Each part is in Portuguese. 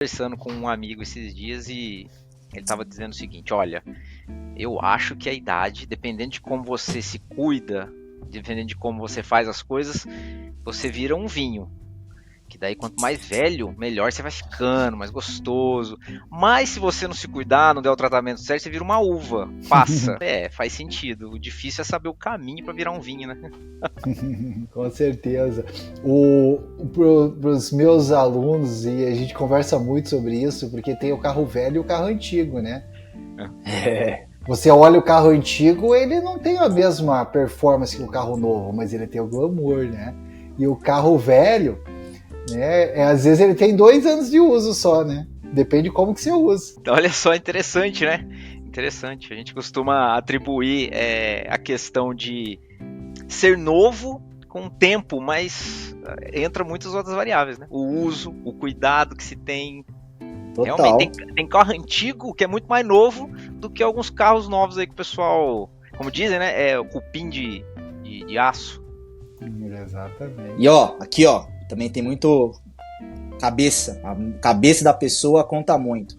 Conversando com um amigo esses dias e ele estava dizendo o seguinte: olha, eu acho que a idade, dependendo de como você se cuida, dependendo de como você faz as coisas, você vira um vinho. Que daí, quanto mais velho, melhor você vai ficando, mais gostoso. Mas se você não se cuidar, não der o tratamento certo, você vira uma uva. Passa. Faz sentido. O difícil é saber o caminho para virar um vinho, né? Com certeza. Para os meus alunos, e a gente conversa muito sobre isso, porque tem o carro velho e o carro antigo, né? Você olha o carro antigo, ele não tem a mesma performance que o carro novo, mas ele tem o glamour, né? E o carro velho, né, às vezes ele tem 2 anos de uso só, né? Depende de como que você usa. Olha só, interessante, né? Interessante. A gente costuma atribuir a questão de ser novo com o tempo, mas entra muitas outras variáveis, né? O uso, o cuidado que se tem. Total. Realmente, tem carro antigo que é muito mais novo do que alguns carros novos aí que o pessoal, como dizem, né? É o cupim de aço. Exatamente. E aqui também tem muito cabeça. A cabeça da pessoa conta muito.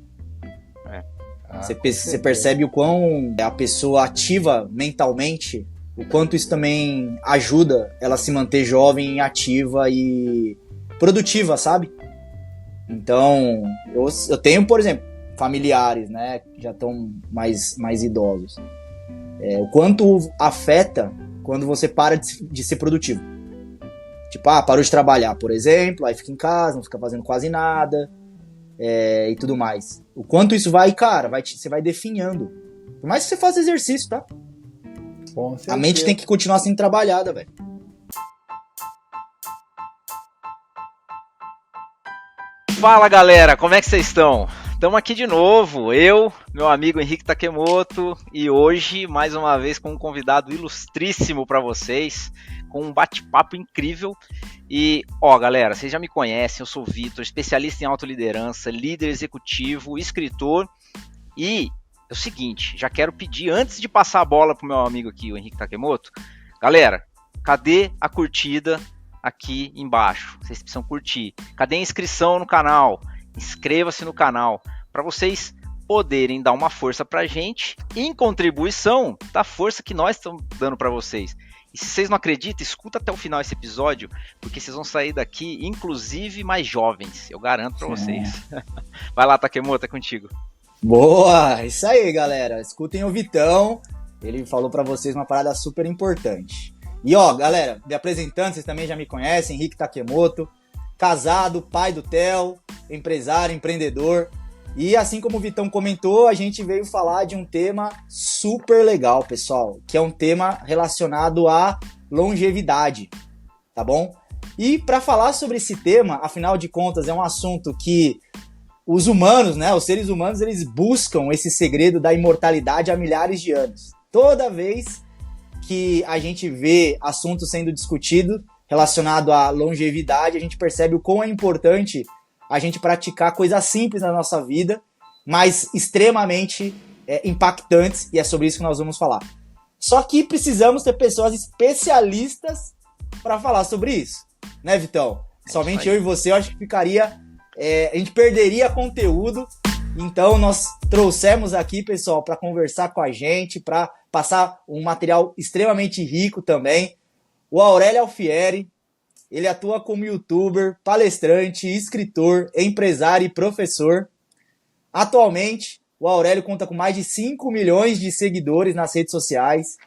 Você percebe o quão a pessoa ativa mentalmente, o quanto isso também ajuda ela a se manter jovem, ativa e produtiva, sabe? Então, eu tenho, por exemplo, familiares, né, que já estão mais idosos. O quanto afeta quando você para de ser produtivo. Tipo, parou de trabalhar, por exemplo, aí fica em casa, não fica fazendo quase nada, e tudo mais. O quanto isso vai, cara, você vai definhando. Por mais que você faça exercício, tá? A mente tem que continuar sendo trabalhada, velho. Fala, galera, como é que vocês estão? Estamos aqui de novo, eu, meu amigo Henrique Takemoto, e hoje, mais uma vez, com um convidado ilustríssimo para vocês, com um bate-papo incrível. E, galera, vocês já me conhecem, eu sou o Vitor, especialista em autoliderança, líder executivo, escritor. E é o seguinte, já quero pedir, antes de passar a bola pro meu amigo aqui, o Henrique Takemoto, galera, cadê a curtida aqui embaixo? Vocês precisam curtir. Cadê a inscrição no canal? Inscreva-se no canal para vocês poderem dar uma força pra gente em contribuição da força que nós estamos dando para vocês. E se vocês não acreditam, escuta até o final esse episódio, porque vocês vão sair daqui, inclusive, mais jovens. Eu garanto para vocês. Vai lá, Takemoto, é contigo. Boa! Isso aí, galera. Escutem o Vitão. Ele falou para vocês uma parada super importante. E galera, me apresentando, vocês também já me conhecem, Henrique Takemoto, casado, pai do Theo, empresário, empreendedor. E assim como o Vitão comentou, a gente veio falar de um tema super legal, pessoal, que é um tema relacionado à longevidade, tá bom? E para falar sobre esse tema, afinal de contas, é um assunto que os humanos, né, os seres humanos, eles buscam esse segredo da imortalidade há milhares de anos. Toda vez que a gente vê assuntos sendo discutidos relacionado à longevidade, a gente percebe o quão é importante a gente praticar coisas simples na nossa vida, mas extremamente impactantes, e é sobre isso que nós vamos falar. Só que precisamos ter pessoas especialistas para falar sobre isso, né, Vitão? Somente eu e você, eu acho que ficaria... a gente perderia conteúdo. Então nós trouxemos aqui, pessoal, para conversar com a gente, para passar um material extremamente rico também, o Aurélio Alfieri. Ele atua como youtuber, palestrante, escritor, empresário e professor. Atualmente, o Aurélio conta com mais de 5 milhões de seguidores nas redes sociais,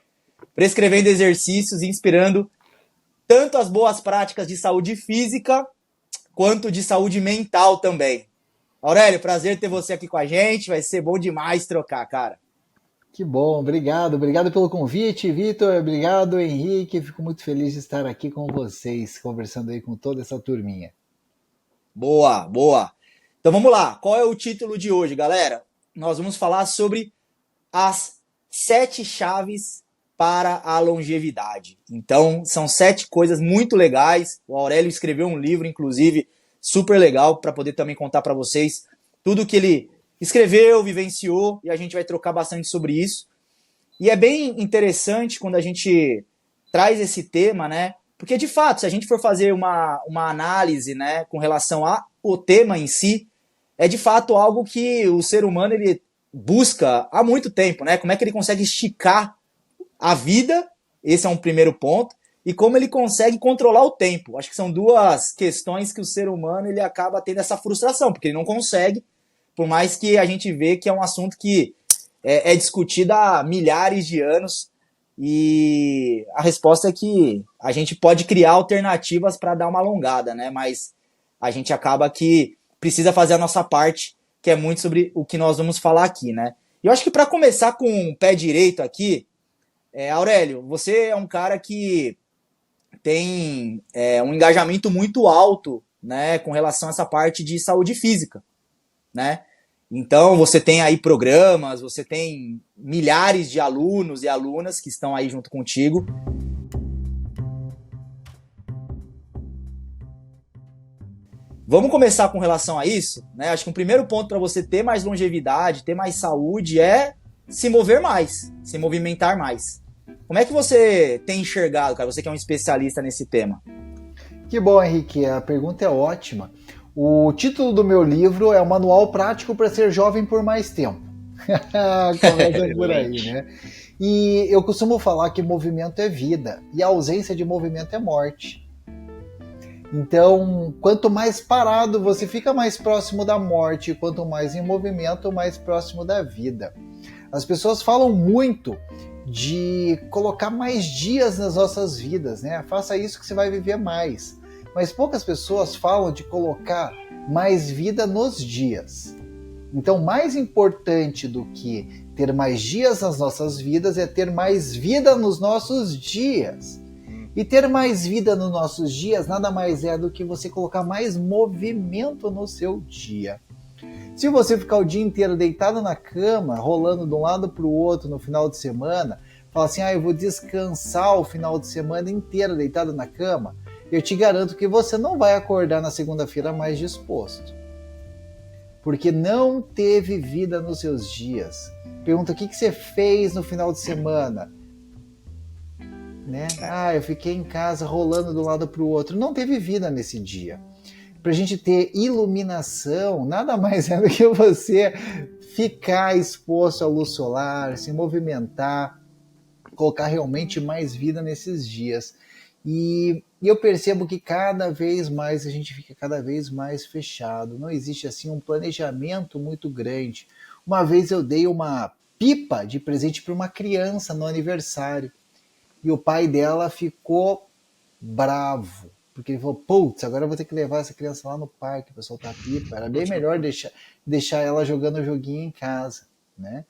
prescrevendo exercícios e inspirando tanto as boas práticas de saúde física quanto de saúde mental também. Aurélio, prazer ter você aqui com a gente, vai ser bom demais trocar, cara. Que bom, obrigado pelo convite, Vitor, obrigado, Henrique, fico muito feliz de estar aqui com vocês, conversando aí com toda essa turminha. Boa. Então vamos lá, qual é o título de hoje, galera? Nós vamos falar sobre as 7 chaves para a longevidade. Então, são 7 coisas muito legais. O Aurélio escreveu um livro, inclusive, super legal, para poder também contar para vocês tudo que ele escreveu, vivenciou, e a gente vai trocar bastante sobre isso. E é bem interessante quando a gente traz esse tema, né? Porque, de fato, se a gente for fazer uma análise, né, com relação ao tema em si, é de fato algo que o ser humano ele busca há muito tempo, né? Como é que ele consegue esticar a vida, esse é um primeiro ponto, e como ele consegue controlar o tempo. Acho que são duas questões que o ser humano ele acaba tendo essa frustração, porque ele não consegue, por mais que a gente vê que é um assunto que é discutido há milhares de anos, e a resposta é que a gente pode criar alternativas para dar uma alongada, né? Mas a gente acaba que precisa fazer a nossa parte, que é muito sobre o que nós vamos falar aqui, né? E eu acho que para começar com o pé direito aqui, Aurélio, você é um cara que tem um engajamento muito alto, né, com relação a essa parte de saúde física, né? Então você tem aí programas, você tem milhares de alunos e alunas que estão aí junto contigo. Vamos começar com relação a isso, né? Acho que um primeiro ponto para você ter mais longevidade, ter mais saúde é se mover mais, se movimentar mais. Como é que você tem enxergado, cara? Você que é um especialista nesse tema. Que bom, Henrique. A pergunta é ótima. O título do meu livro é o Manual Prático para Ser Jovem por Mais Tempo. Começa por aí, né? E eu costumo falar que movimento é vida e a ausência de movimento é morte. Então, quanto mais parado você fica, mais próximo da morte. Quanto mais em movimento, mais próximo da vida. As pessoas falam muito de colocar mais dias nas nossas vidas, né? Faça isso que você vai viver mais. Mas poucas pessoas falam de colocar mais vida nos dias. Então, mais importante do que ter mais dias nas nossas vidas é ter mais vida nos nossos dias. E ter mais vida nos nossos dias nada mais é do que você colocar mais movimento no seu dia. Se você ficar o dia inteiro deitado na cama, rolando de um lado para o outro no final de semana, fala assim, eu vou descansar o final de semana inteiro deitado na cama, eu te garanto que você não vai acordar na segunda-feira mais disposto. Porque não teve vida nos seus dias. Pergunta, o que você fez no final de semana? Né? Eu fiquei em casa rolando de um lado para o outro. Não teve vida nesse dia. Para a gente ter iluminação, nada mais é do que você ficar exposto à luz solar, se movimentar, colocar realmente mais vida nesses dias. E eu percebo que cada vez mais a gente fica cada vez mais fechado. Não existe assim um planejamento muito grande. Uma vez eu dei uma pipa de presente para uma criança no aniversário. E o pai dela ficou bravo. Porque ele falou, putz, agora eu vou ter que levar essa criança lá no parque para soltar pipa. Era bem melhor deixar ela jogando o joguinho em casa, né?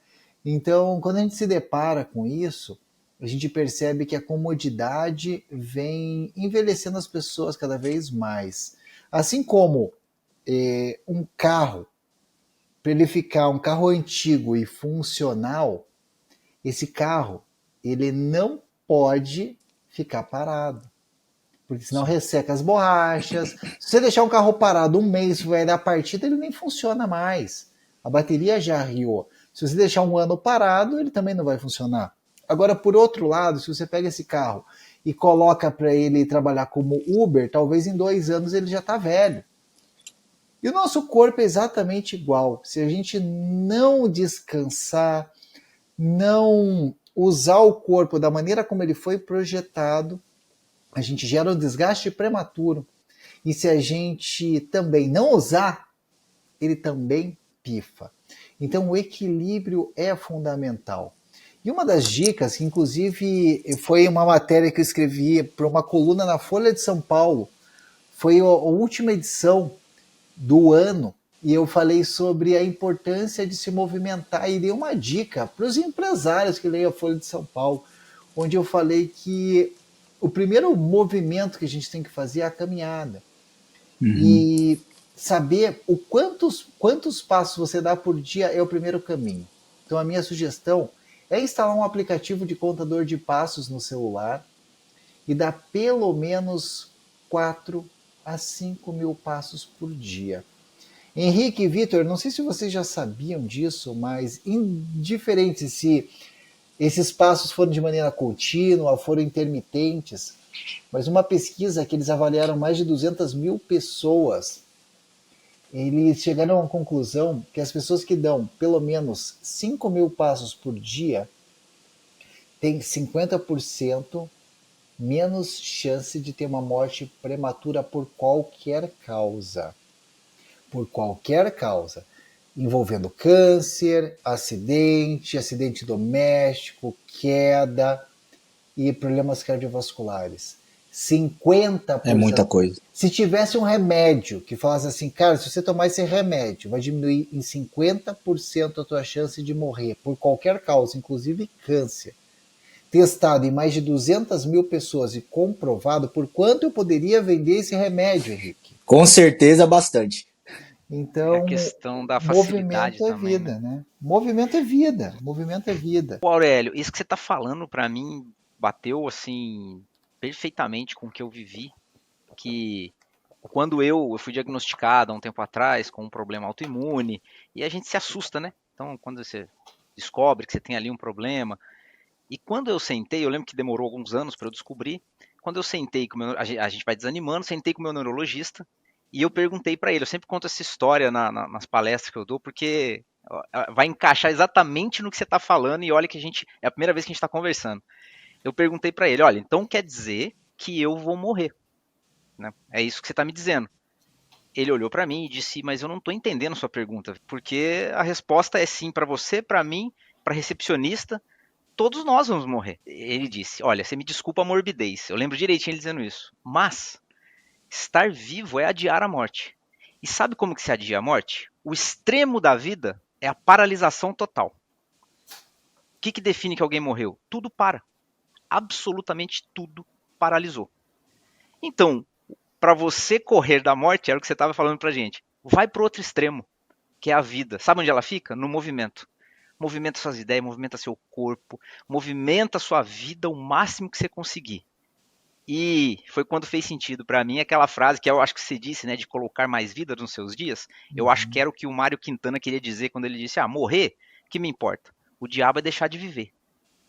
Então, quando a gente se depara com isso, a gente percebe que a comodidade vem envelhecendo as pessoas cada vez mais. Assim como um carro, para ele ficar um carro antigo e funcional, esse carro ele não pode ficar parado. Porque senão resseca as borrachas. Se você deixar um carro parado um mês, vai dar partida, ele nem funciona mais. A bateria já riou. Se você deixar um ano parado, ele também não vai funcionar. Agora, por outro lado, se você pega esse carro e coloca para ele trabalhar como Uber, talvez em 2 anos ele já está velho. E o nosso corpo é exatamente igual. Se a gente não descansar, não usar o corpo da maneira como ele foi projetado, a gente gera um desgaste prematuro. E se a gente também não usar, ele também pifa. Então o equilíbrio é fundamental. E uma das dicas, que inclusive foi uma matéria que eu escrevi para uma coluna na Folha de São Paulo, foi a última edição do ano, e eu falei sobre a importância de se movimentar e dei uma dica para os empresários que leem a Folha de São Paulo, onde eu falei que o primeiro movimento que a gente tem que fazer é a caminhada. E saber quantos passos você dá por dia é o primeiro caminho. Então a minha sugestão é instalar um aplicativo de contador de passos no celular e dar pelo menos 4 a 5 mil passos por dia. Henrique e Vitor, não sei se vocês já sabiam disso, mas indiferente se esses passos foram de maneira contínua, foram intermitentes, mas uma pesquisa que eles avaliaram mais de 200 mil pessoas, eles chegaram a uma conclusão que as pessoas que dão pelo menos 5.000 passos por dia têm 50% menos chance de ter uma morte prematura por qualquer causa. Por qualquer causa. Envolvendo câncer, acidente doméstico, queda e problemas cardiovasculares. 50%. É muita coisa. Se tivesse um remédio que falasse assim, cara, se você tomar esse remédio, vai diminuir em 50% a tua chance de morrer por qualquer causa, inclusive câncer. Testado em mais de 200.000 pessoas e comprovado, por quanto eu poderia vender esse remédio, Henrique? Com certeza, bastante. Então, É a questão da facilidade movimento é também, vida, né? Movimento é vida, movimento é vida. Pô, Aurélio, isso que você tá falando pra mim bateu assim perfeitamente com o que eu vivi, que quando eu fui diagnosticado há um tempo atrás com um problema autoimune, e a gente se assusta, né? Então, quando você descobre que você tem ali um problema, e quando eu sentei, eu lembro que demorou alguns anos para eu descobrir, quando eu sentei com o meu, a gente vai desanimando, sentei com o meu neurologista, e eu perguntei para ele, eu sempre conto essa história nas palestras que eu dou, porque vai encaixar exatamente no que você está falando, e olha que é a primeira vez que a gente está conversando. Eu perguntei para ele, olha, então quer dizer que eu vou morrer, né? É isso que você está me dizendo. Ele olhou para mim e disse, mas eu não estou entendendo sua pergunta, porque a resposta é sim para você, para mim, para recepcionista, todos nós vamos morrer. Ele disse, olha, você me desculpa a morbidez, eu lembro direitinho ele dizendo isso, mas estar vivo é adiar a morte. E sabe como que se adia a morte? O extremo da vida é a paralisação total. O que define que alguém morreu? Tudo para. Absolutamente tudo paralisou. Então, para você correr da morte, era o que você estava falando pra gente, vai pro outro extremo, que é a vida. Sabe onde ela fica? No movimento. Movimenta suas ideias, movimenta seu corpo, movimenta sua vida o máximo que você conseguir. E foi quando fez sentido para mim aquela frase que eu acho que você disse, né, de colocar mais vida nos seus dias. Eu acho que era o que o Mário Quintana queria dizer quando ele disse, morrer, que me importa? O diabo é deixar de viver.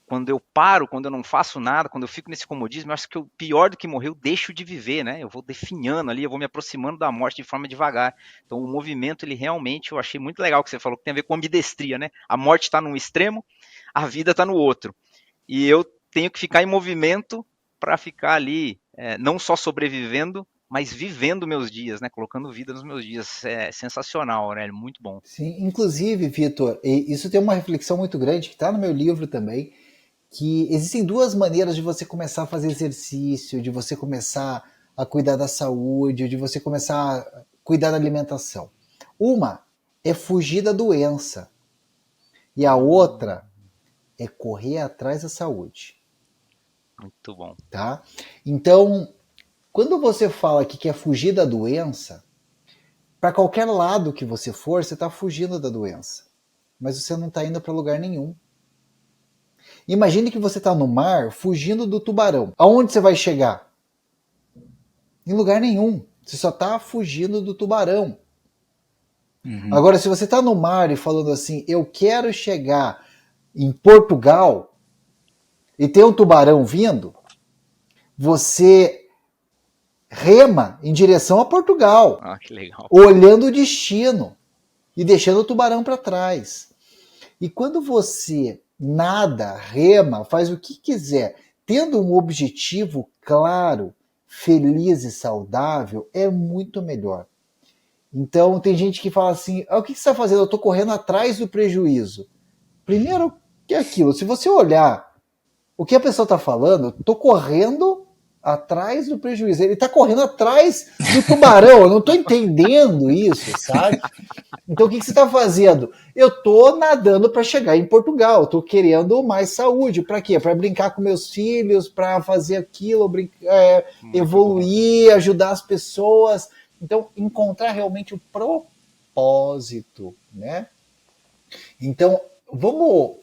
Quando eu paro, quando eu não faço nada, quando eu fico nesse comodismo, eu acho que pior do que morrer, eu deixo de viver, né? Eu vou definhando ali, eu vou me aproximando da morte de forma devagar. Então o movimento, ele realmente, eu achei muito legal o que você falou, que tem a ver com ambidestria, né? A morte está num extremo, a vida está no outro. E eu tenho que ficar em movimento para ficar ali, não só sobrevivendo, mas vivendo meus dias, né? Colocando vida nos meus dias. É sensacional, né? Muito bom. Sim, inclusive, Vitor, isso tem uma reflexão muito grande que está no meu livro também, que existem duas maneiras de você começar a fazer exercício, de você começar a cuidar da saúde, de você começar a cuidar da alimentação. Uma é fugir da doença e a outra é correr atrás da saúde. Muito bom. Tá? Então, quando você fala que quer fugir da doença, para qualquer lado que você for, você está fugindo da doença. Mas você não está indo para lugar nenhum. Imagine que você está no mar fugindo do tubarão. Aonde você vai chegar? Em lugar nenhum. Você só está fugindo do tubarão. Uhum. Agora, se você está no mar e falando assim, eu quero chegar em Portugal e tem um tubarão vindo, você rema em direção a Portugal. Que legal. Olhando o destino e deixando o tubarão para trás. E quando você nada, rema, faz o que quiser, tendo um objetivo claro, feliz e saudável, é muito melhor. Então tem gente que fala assim, o que você está fazendo? Eu estou correndo atrás do prejuízo. Primeiro que é aquilo, se você olhar o que a pessoa está falando, eu estou correndo atrás do prejuízo. Ele está correndo atrás do tubarão, eu não estou entendendo isso, sabe? Então o que você está fazendo? Eu estou nadando para chegar em Portugal, estou querendo mais saúde. Para quê? Para brincar com meus filhos, para fazer aquilo, evoluir, ajudar as pessoas. Então, encontrar realmente o propósito, né? Então, vamos...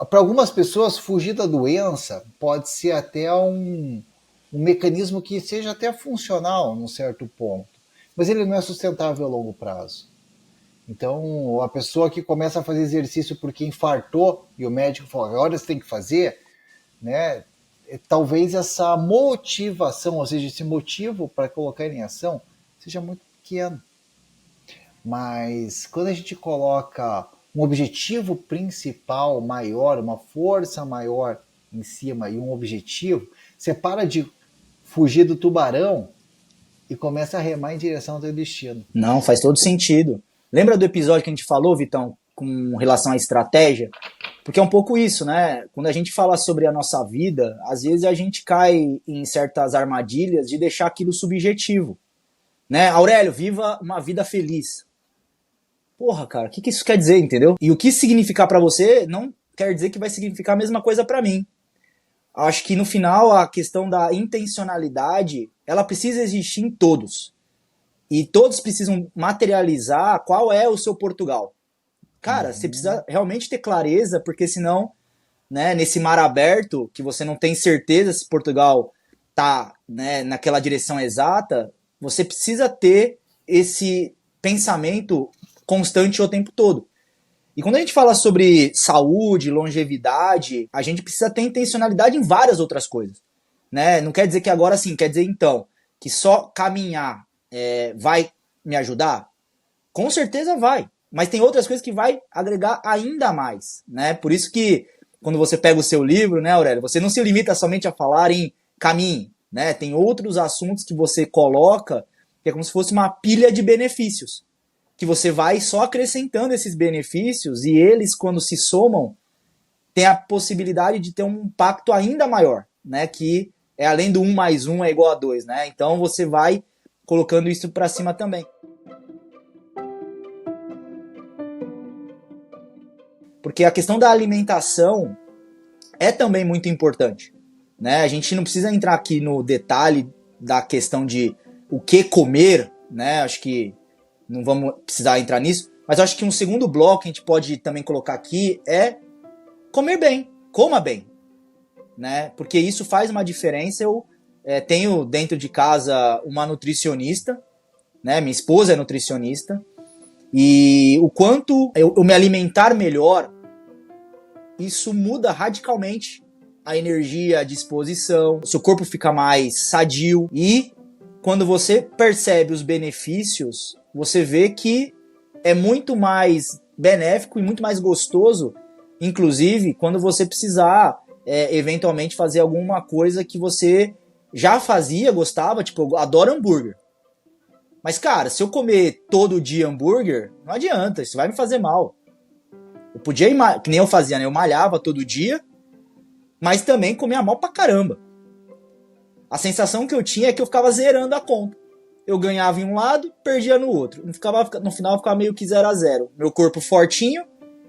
Para algumas pessoas, fugir da doença pode ser até um mecanismo que seja até funcional num certo ponto, mas ele não é sustentável a longo prazo. Então, a pessoa que começa a fazer exercício porque infartou e o médico fala, agora você tem que fazer, né? Talvez essa motivação, ou seja, esse motivo para colocar em ação, seja muito pequeno. mas quando a gente coloca um objetivo principal maior, uma força maior em cima e um objetivo, você para de fugir do tubarão e começa a remar em direção ao teu destino. Não, faz todo sentido. Lembra do episódio que a gente falou, Vitão, com relação à estratégia? Porque é um pouco isso, né? Quando a gente fala sobre a nossa vida, às vezes a gente cai em certas armadilhas de deixar aquilo subjetivo. Né? Aurélio, viva uma vida feliz. Porra, cara, o que isso quer dizer, entendeu? E o que significar pra você não quer dizer que vai significar a mesma coisa pra mim. Acho que no final a questão da intencionalidade, ela precisa existir em todos. E todos precisam materializar qual é o seu Portugal. Cara, você precisa realmente ter clareza, porque senão, né, nesse mar aberto, que você não tem certeza se Portugal tá, né, naquela direção exata, você precisa ter esse pensamento constante o tempo todo. E quando a gente fala sobre saúde, longevidade, a gente precisa ter intencionalidade em várias outras coisas. Né? Não quer dizer que agora sim, quer dizer então que só caminhar vai me ajudar? Com certeza vai. Mas tem outras coisas que vai agregar ainda mais. Né? Por isso que quando você pega o seu livro, né, Aurélio, você não se limita somente a falar em caminho. Né? Tem outros assuntos que você coloca que é como se fosse uma pilha de benefícios. Que você vai só acrescentando esses benefícios e eles, quando se somam, tem a possibilidade de ter um impacto ainda maior, né? Que é além do 1 mais 1 é igual a 2, né? Então você vai colocando isso para cima também. Porque a questão da alimentação é também muito importante, né? A gente não precisa entrar aqui no detalhe da questão de o que comer, né? Acho que não vamos precisar entrar nisso, mas acho que um segundo bloco que a gente pode também colocar aqui é comer bem, coma bem, né? Porque isso faz uma diferença. Eu tenho dentro de casa uma nutricionista, né? Minha esposa é nutricionista, e o quanto eu me alimentar melhor, isso muda radicalmente a energia, a disposição, o seu corpo fica mais sadio, e quando você percebe os benefícios, você vê que é muito mais benéfico e muito mais gostoso, inclusive quando você precisar eventualmente fazer alguma coisa que você já fazia, gostava, tipo, eu adoro hambúrguer. Mas, cara, se eu comer todo dia hambúrguer, não adianta, isso vai me fazer mal. Eu podia ir, que nem eu fazia, né? Eu malhava todo dia, mas também comia mal pra caramba. A sensação que eu tinha é que eu ficava zerando a conta. Eu ganhava em um lado, perdia no outro. No final eu ficava meio que 0 a 0. Meu corpo fortinho,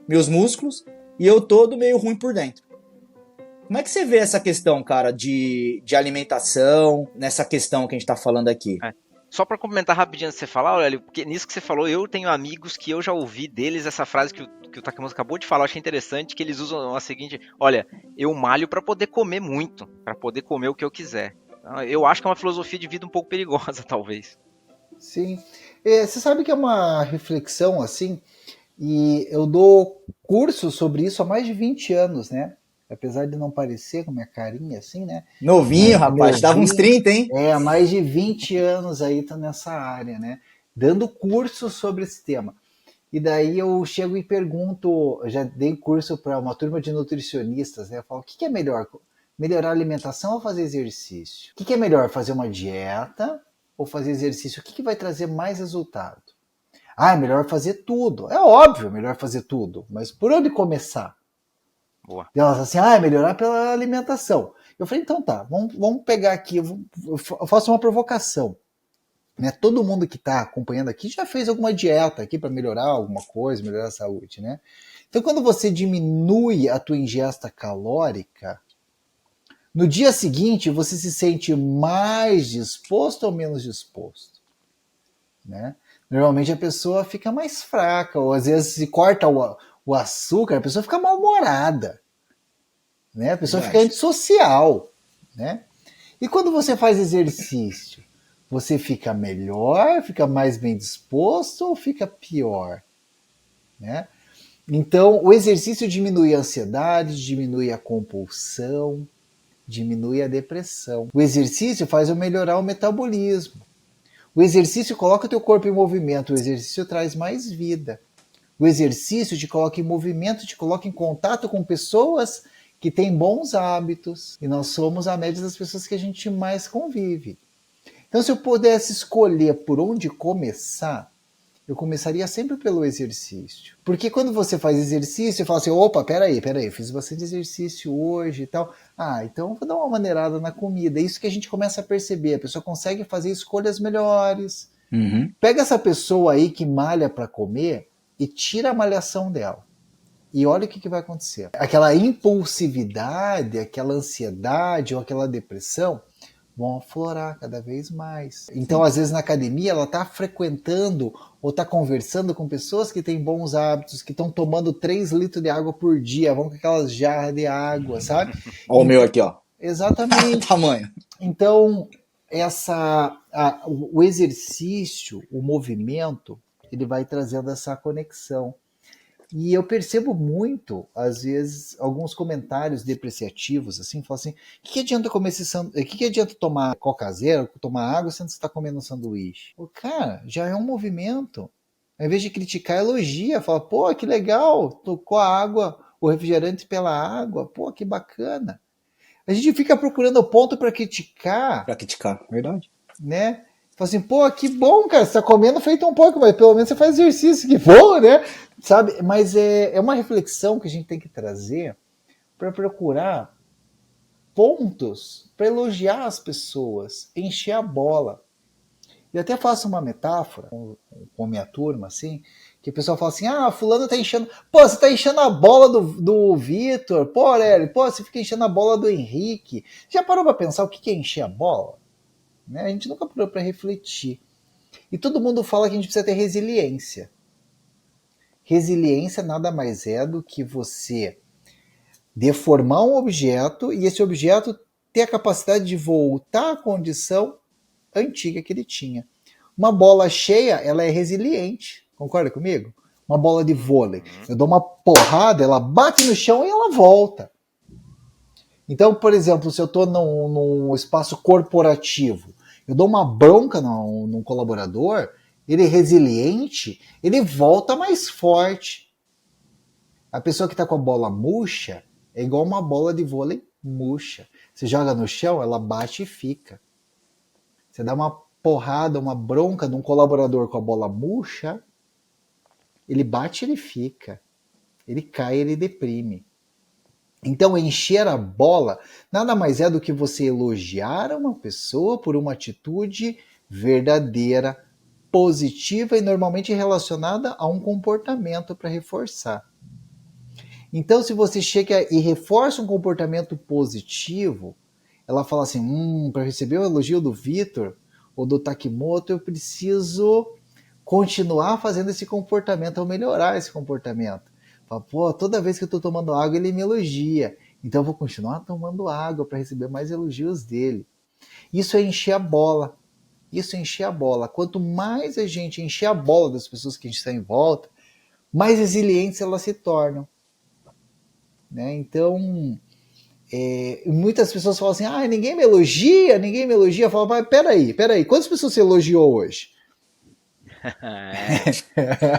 meus músculos, e eu todo meio ruim por dentro. Como é que você vê essa questão, cara, de alimentação, nessa questão que a gente tá falando aqui? Só para complementar rapidinho antes de você falar, Aurélio, porque nisso que você falou, eu tenho amigos que eu já ouvi deles essa frase que o Takemoto acabou de falar, eu achei interessante, que eles usam a seguinte: olha, eu malho para poder comer muito, para poder comer o que eu quiser. Eu acho que é uma filosofia de vida um pouco perigosa, talvez. Sim. Você sabe que é uma reflexão assim, e eu dou curso sobre isso há mais de 20 anos, né? Apesar de não parecer com minha carinha assim, né? Novinho, rapaz, dava uns 30, hein? Há mais de 20 anos aí tô nessa área, né? Dando curso sobre esse tema. E daí eu chego e pergunto, eu já dei curso para uma turma de nutricionistas, né? Eu falo, o que é melhor? Melhorar a alimentação ou fazer exercício? O que é melhor, fazer uma dieta ou fazer exercício? O que vai trazer mais resultado? É melhor fazer tudo. É óbvio, melhor fazer tudo. Mas por onde começar? Boa. E elas assim, é melhorar pela alimentação. Eu falei, então tá, vamos pegar aqui, eu faço uma provocação. Né? Todo mundo que está acompanhando aqui já fez alguma dieta aqui para melhorar alguma coisa, melhorar a saúde, né? Então quando você diminui a tua ingesta calórica, no dia seguinte, você se sente mais disposto ou menos disposto? Né? Normalmente a pessoa fica mais fraca, ou às vezes se corta o açúcar, a pessoa fica mal-humorada. Né? A pessoa fica antissocial. Né? E quando você faz exercício, você fica melhor, fica mais bem disposto ou fica pior? Né? Então, o exercício diminui a ansiedade, diminui a compulsão, diminui a depressão. O exercício faz eu melhorar o metabolismo. O exercício coloca o teu corpo em movimento, o exercício traz mais vida. O exercício te coloca em movimento, te coloca em contato com pessoas que têm bons hábitos, e nós somos a média das pessoas que a gente mais convive. Então, se eu pudesse escolher por onde começar, eu começaria sempre pelo exercício. Porque quando você faz exercício, você fala assim, opa, peraí, eu fiz bastante exercício hoje e tal. Então eu vou dar uma maneirada na comida. É isso que a gente começa a perceber. A pessoa consegue fazer escolhas melhores. Uhum. Pega essa pessoa aí que malha para comer e tira a malhação dela. E olha o que vai acontecer. Aquela impulsividade, aquela ansiedade ou aquela depressão vão aflorar cada vez mais. Então, às vezes, na academia, ela está frequentando ou está conversando com pessoas que têm bons hábitos, que estão tomando 3 litros de água por dia, vão com aquelas jarras de água, sabe? Olha o meu aqui, ó. Exatamente. Tamanho. Então, o exercício, o movimento, ele vai trazendo essa conexão. E eu percebo muito, às vezes, alguns comentários depreciativos, assim, falam assim, o que adianta comer que adianta tomar Coca Zero, tomar água, sendo que você está comendo um sanduíche? Cara, já é um movimento. Ao invés de criticar, elogia, fala, pô, que legal, tocou a água, o refrigerante pela água, pô, que bacana. A gente fica procurando ponto para criticar. Pra criticar, verdade. Né? Fala assim, pô, que bom, cara, você tá comendo feito um pouco, mas pelo menos você faz exercício, que bom, né? Sabe? Mas é uma reflexão que a gente tem que trazer para procurar pontos para elogiar as pessoas, encher a bola. E até faço uma metáfora com a minha turma, assim, que o pessoal fala assim, fulano tá enchendo... Pô, você tá enchendo a bola do Vitor, pô, Aurélio, pô, você fica enchendo a bola do Henrique. Já parou para pensar o que é encher a bola? Né? A gente nunca parou para refletir. E todo mundo fala que a gente precisa ter resiliência. Resiliência nada mais é do que você deformar um objeto e esse objeto ter a capacidade de voltar à condição antiga que ele tinha. Uma bola cheia, ela é resiliente. Concorda comigo? Uma bola de vôlei. Eu dou uma porrada, ela bate no chão e ela volta. Então, por exemplo, se eu estou num espaço corporativo, eu dou uma bronca num colaborador, ele é resiliente, ele volta mais forte. A pessoa que está com a bola murcha é igual uma bola de vôlei murcha. Você joga no chão, ela bate e fica. Você dá uma porrada, uma bronca num colaborador com a bola murcha, ele bate e ele fica. Ele cai, ele deprime. Então, encher a bola nada mais é do que você elogiar uma pessoa por uma atitude verdadeira, positiva e normalmente relacionada a um comportamento para reforçar. Então, se você chega e reforça um comportamento positivo, ela fala assim, para receber o elogio do Vitor ou do Takimoto, eu preciso continuar fazendo esse comportamento ou melhorar esse comportamento. Fala, pô, toda vez que eu tô tomando água, ele me elogia. Então eu vou continuar tomando água para receber mais elogios dele. Isso é encher a bola. Isso é encher a bola. Quanto mais a gente encher a bola das pessoas que a gente está em volta, mais resilientes elas se tornam. Né? Então, muitas pessoas falam assim, ninguém me elogia. Eu falo, mas peraí, quantas pessoas você elogiou hoje?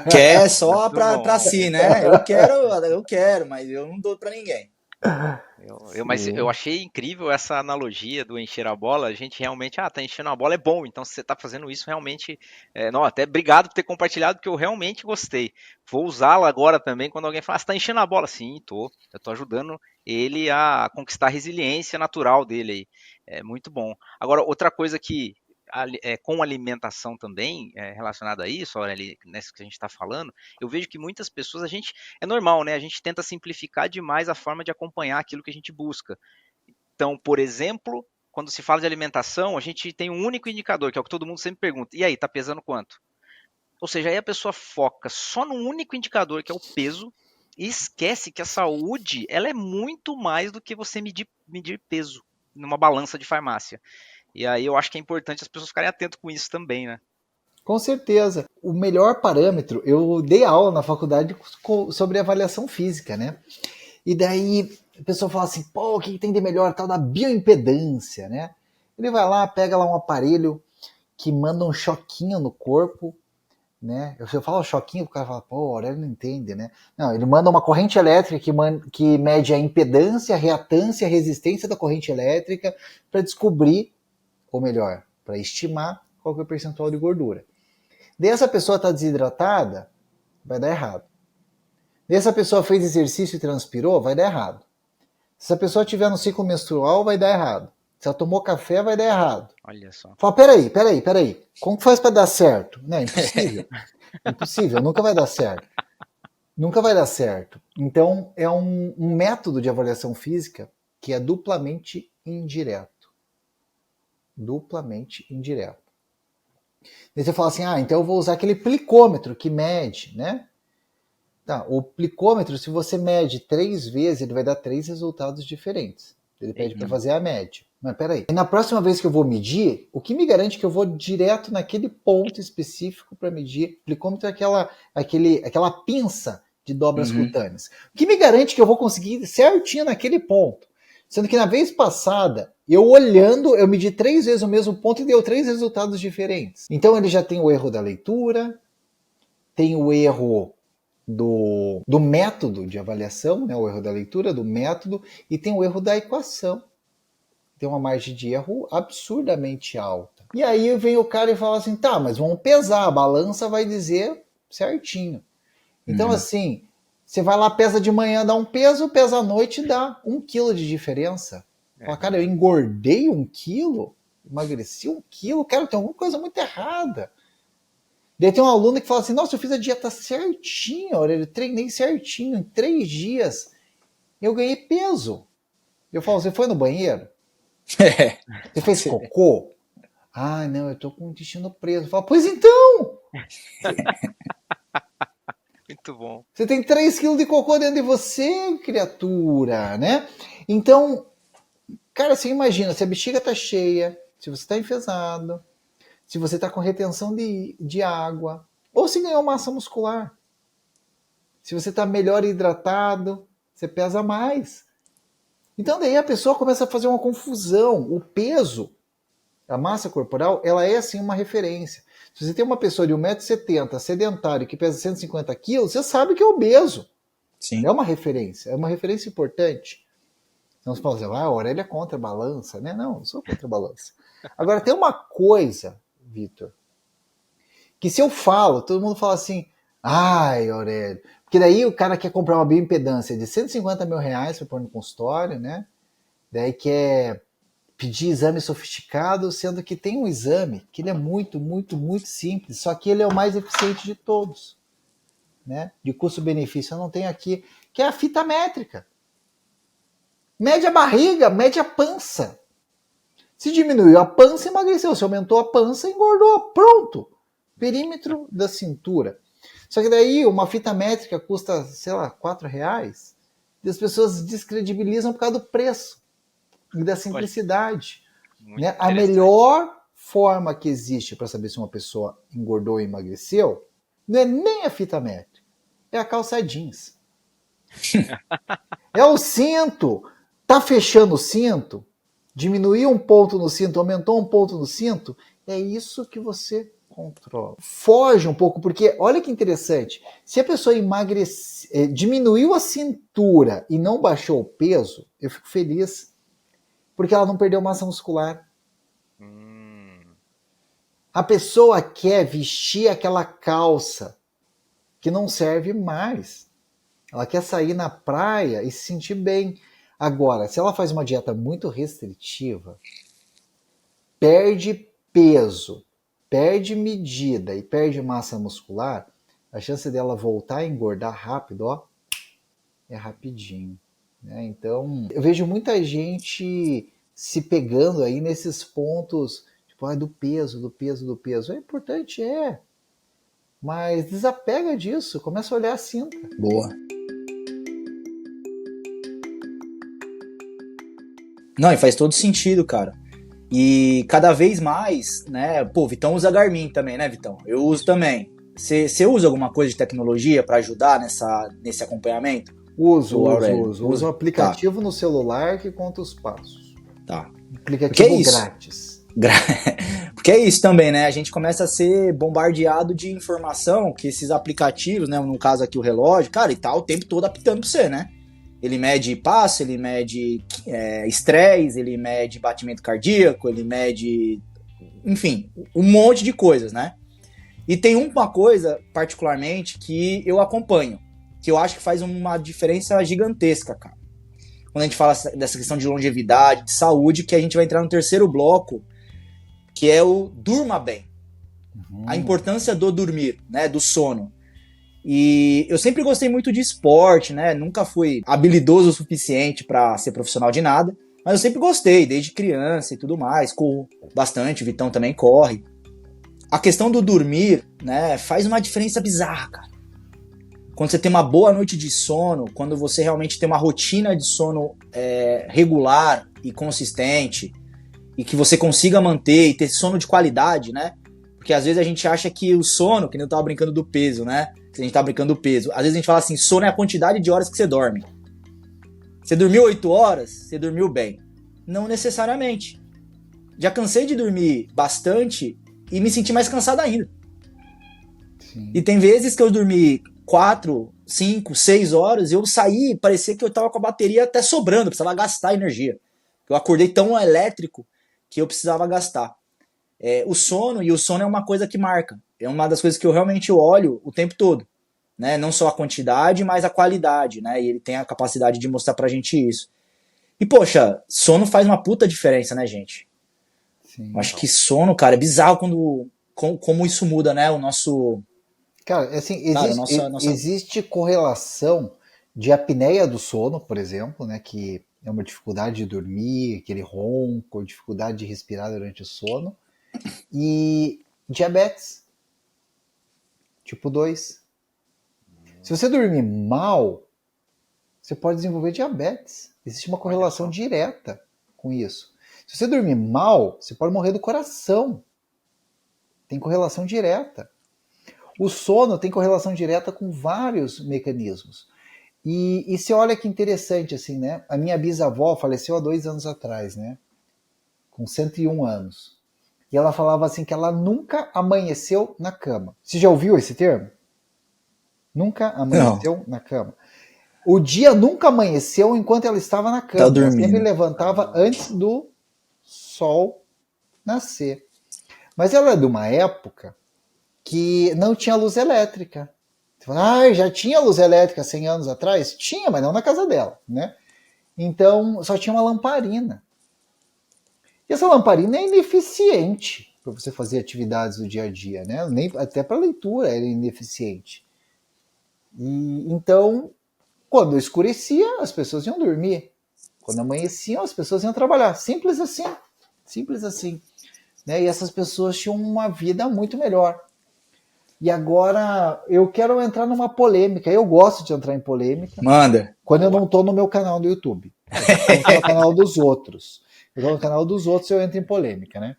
Quer só pra si, né? Eu quero, mas eu não dou pra ninguém. Mas eu achei incrível essa analogia do encher a bola. A gente realmente, tá enchendo a bola, é bom. Então, se você tá fazendo isso, realmente... até obrigado por ter compartilhado, porque eu realmente gostei. Vou usá-la agora também, quando alguém fala, você tá enchendo a bola? Sim, tô. Eu tô ajudando ele a conquistar a resiliência natural dele aí. É muito bom. Agora, outra coisa que... com alimentação também, relacionada a isso, nessa que a gente está falando, eu vejo que muitas pessoas, é normal, né? A gente tenta simplificar demais a forma de acompanhar aquilo que a gente busca. Então, por exemplo, quando se fala de alimentação, a gente tem um único indicador, que é o que todo mundo sempre pergunta, e aí, tá pesando quanto? Ou seja, aí a pessoa foca só num único indicador, que é o peso, e esquece que a saúde, ela é muito mais do que você medir peso numa balança de farmácia. E aí eu acho que é importante as pessoas ficarem atentas com isso também, né? Com certeza. O melhor parâmetro, eu dei aula na faculdade sobre avaliação física, né? E daí a pessoa fala assim, pô, o que tem de melhor? Tal da bioimpedância, né? Ele vai lá, pega lá um aparelho que manda um choquinho no corpo, né? Se eu falo choquinho, o cara fala, pô, o Aurélio não entende, né? Não, ele manda uma corrente elétrica que mede a impedância, a reatância, a resistência da corrente elétrica para descobrir, ou melhor, para estimar qual que é o percentual de gordura. Daí essa pessoa está desidratada, vai dar errado. Daí essa pessoa fez exercício e transpirou, vai dar errado. Se a pessoa estiver no ciclo menstrual, vai dar errado. Se ela tomou café, vai dar errado. Olha só. Fala, peraí. Como que faz para dar certo? Não, é impossível. Impossível, nunca vai dar certo. Nunca vai dar certo. Então, é um método de avaliação física que é duplamente indireto. Duplamente indireto. Daí você fala assim, então eu vou usar aquele plicômetro que mede, né? Tá, o plicômetro, se você mede 3 vezes, ele vai dar 3 resultados diferentes. Ele pede para fazer a média. Mas peraí. E na próxima vez que eu vou medir, o que me garante que eu vou direto naquele ponto específico para medir? O plicômetro é aquela pinça de dobras cutâneas. O que me garante que eu vou conseguir certinho naquele ponto? Sendo que na vez passada, eu olhando, eu medi 3 vezes o mesmo ponto e deu 3 resultados diferentes. Então ele já tem o erro da leitura, tem o erro do método de avaliação, né, o erro da leitura, do método, e tem o erro da equação. Tem uma margem de erro absurdamente alta. E aí vem o cara e fala assim, tá, mas vamos pesar, a balança vai dizer certinho. Então assim, você vai lá, pesa de manhã, dá um peso, pesa à noite, dá 1 quilo de diferença. Fala, cara, eu engordei 1 quilo? Emagreci 1 quilo? Cara, tem alguma coisa muito errada. Daí tem um aluno que fala assim, nossa, eu fiz a dieta certinho, eu treinei certinho, em 3 dias eu ganhei peso. Eu falo, você foi no banheiro? Você fez cocô? Ah, não, eu tô com o intestino preso. Eu falo, pois então! Muito bom. Você tem 3 quilos de cocô dentro de você, criatura, né? Então, cara, você imagina, se a bexiga tá cheia, se você tá enfesado, se você está com retenção de água, ou se ganhou massa muscular. Se você está melhor hidratado, você pesa mais. Então daí a pessoa começa a fazer uma confusão. O peso, a massa corporal, ela é assim uma referência. Se você tem uma pessoa de 1,70 m, sedentário, que pesa 150 kg, você sabe que é obeso. Sim. É uma referência importante. Então você fala assim, a Aurélia é contra a balança, né? Não sou contra a balança. Agora tem uma coisa, Vitor, que se eu falo, todo mundo fala assim, ai, Aurélio, porque daí o cara quer comprar uma bioimpedância de 150 mil reais para pôr no consultório, né? Daí quer pedir exame sofisticado, sendo que tem um exame que ele é muito, muito, muito simples, só que ele é o mais eficiente de todos, né? De custo-benefício eu não tenho aqui, que é a fita métrica. Mede a barriga, mede a pança. Se diminuiu a pança, emagreceu. Se aumentou a pança, engordou. Pronto. Perímetro da cintura. Só que daí uma fita métrica custa, sei lá, R$4. E as pessoas descredibilizam por causa do preço e da simplicidade. Né? A melhor forma que existe para saber se uma pessoa engordou ou emagreceu não é nem a fita métrica. É a calça jeans. É o cinto. Tá fechando o cinto? Diminuiu um ponto no cinto, aumentou um ponto no cinto, é isso que você controla. Foge um pouco, porque olha que interessante, se a pessoa diminuiu a cintura e não baixou o peso, eu fico feliz, porque ela não perdeu massa muscular. A pessoa quer vestir aquela calça que não serve mais. Ela quer sair na praia e se sentir bem. Agora, se ela faz uma dieta muito restritiva, perde peso, perde medida e perde massa muscular, a chance dela voltar a engordar rápido, é rapidinho. Né? Então, eu vejo muita gente se pegando aí nesses pontos, tipo, do peso. É importante, mas desapega disso, começa a olhar a cinta. Boa. Não, e faz todo sentido, cara. E cada vez mais, né? Pô, Vitão usa Garmin também, né, Vitão? Eu uso também. Você usa alguma coisa de tecnologia para ajudar nesse acompanhamento? Uso um aplicativo no celular que conta os passos. Tá. Aplicativo é isso? grátis. Porque Porque é isso também, né? A gente começa a ser bombardeado de informação que esses aplicativos, né? No caso aqui o relógio, cara, e tá o tempo todo apitando pra você, né? Ele mede passo, ele mede estresse, ele mede batimento cardíaco, ele mede, enfim, um monte de coisas, né? E tem uma coisa, particularmente, que eu acompanho, que eu acho que faz uma diferença gigantesca, cara. Quando a gente fala dessa questão de longevidade, de saúde, que a gente vai entrar no terceiro bloco, que é o durma bem. A importância do dormir, né, do sono. E eu sempre gostei muito de esporte, né? Nunca fui habilidoso o suficiente para ser profissional de nada, mas eu sempre gostei, desde criança e tudo mais. Corro bastante, o Vitão também corre. A questão do dormir, né, faz uma diferença bizarra, cara. Quando você tem uma boa noite de sono, quando você realmente tem uma rotina de sono regular e consistente, e que você consiga manter e ter sono de qualidade, né? Porque às vezes a gente acha que o sono, que nem eu tava brincando do peso, né? Se a gente tá brincando do peso, às vezes a gente fala assim, sono é a quantidade de horas que você dorme. Você dormiu 8 horas, você dormiu bem. Não necessariamente. Já cansei de dormir bastante e me senti mais cansado ainda. Sim. E tem vezes que eu dormi 4, 5, 6 horas e eu saí e parecia que eu tava com a bateria até sobrando, precisava gastar energia. Eu acordei tão elétrico que eu precisava gastar. O sono é uma coisa que marca. É uma das coisas que eu realmente olho o tempo todo. Né? Não só a quantidade, mas a qualidade. Né? E ele tem a capacidade de mostrar pra gente isso. E, poxa, sono faz uma puta diferença, né, gente? Sim. Eu acho que sono, cara, é bizarro como isso muda, né? O nosso... Cara, assim, existe correlação de apneia do sono, por exemplo, né? Que é uma dificuldade de dormir, aquele ronco, dificuldade de respirar durante o sono. E diabetes tipo 2. Se você dormir mal, você pode desenvolver diabetes. Existe uma correlação direta com isso. Se você dormir mal, você pode morrer do coração. Tem correlação direta. O sono tem correlação direta com vários mecanismos. E você olha que interessante, assim, né? A minha bisavó faleceu há 2 anos atrás, né? Com 101 anos. E ela falava assim que ela nunca amanheceu na cama. Você já ouviu esse termo? Nunca amanheceu na cama. O dia nunca amanheceu enquanto ela estava na cama. Ela sempre levantava antes do sol nascer. Mas ela é de uma época que não tinha luz elétrica. Você fala, já tinha luz elétrica 100 anos atrás? Tinha, mas não na casa dela, né? Então, só tinha uma lamparina. E essa lamparina é ineficiente para você fazer atividades do dia a dia, né? Nem, até para leitura era ineficiente. E, então, quando escurecia, as pessoas iam dormir. Quando amanheciam, as pessoas iam trabalhar. Simples assim. Simples assim. Né? E essas pessoas tinham uma vida muito melhor. E agora eu quero entrar numa polêmica. Eu gosto de entrar em polêmica. Manda. Quando eu não estou no meu canal do YouTube. Eu estou no canal dos outros. Eu estou no canal dos outros e eu entro em polêmica, né?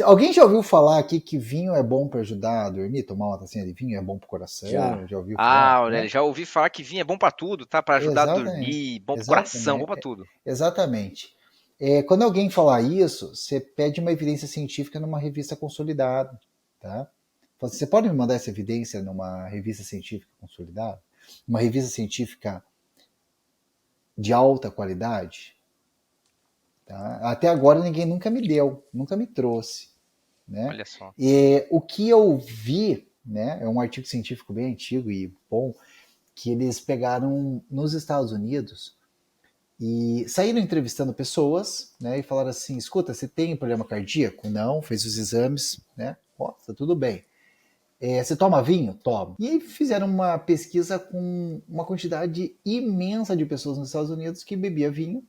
Alguém já ouviu falar aqui que vinho é bom para ajudar a dormir? Tomar uma tacinha de vinho é bom pro coração? Já ouviu falar? Aurélio, já ouvi falar que vinho é bom para tudo, tá? Para ajudar a dormir, bom pro coração, bom para tudo. Exatamente. Quando alguém falar isso, você pede uma evidência científica numa revista consolidada, tá? Você pode me mandar essa evidência numa revista científica consolidada? Uma revista científica de alta qualidade? Tá? Até agora ninguém nunca me deu, nunca me trouxe. Né? Olha só. O que eu vi, né, é um artigo científico bem antigo e bom, que eles pegaram nos Estados Unidos e saíram entrevistando pessoas, né, e falaram assim, escuta, você tem problema cardíaco? Não, fez os exames, né? Tá tudo bem. Você toma vinho? Toma. E aí fizeram uma pesquisa com uma quantidade imensa de pessoas nos Estados Unidos que bebia vinho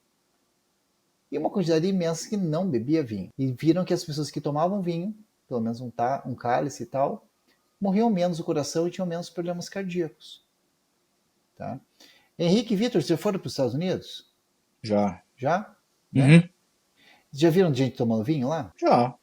e uma quantidade imensa que não bebia vinho. E viram que as pessoas que tomavam vinho, pelo menos um cálice e tal, morriam menos do coração e tinham menos problemas cardíacos. Tá? Henrique e Vitor, vocês foram para os Estados Unidos? Já. Já? Uhum. Né? Já viram gente tomando vinho lá? Já.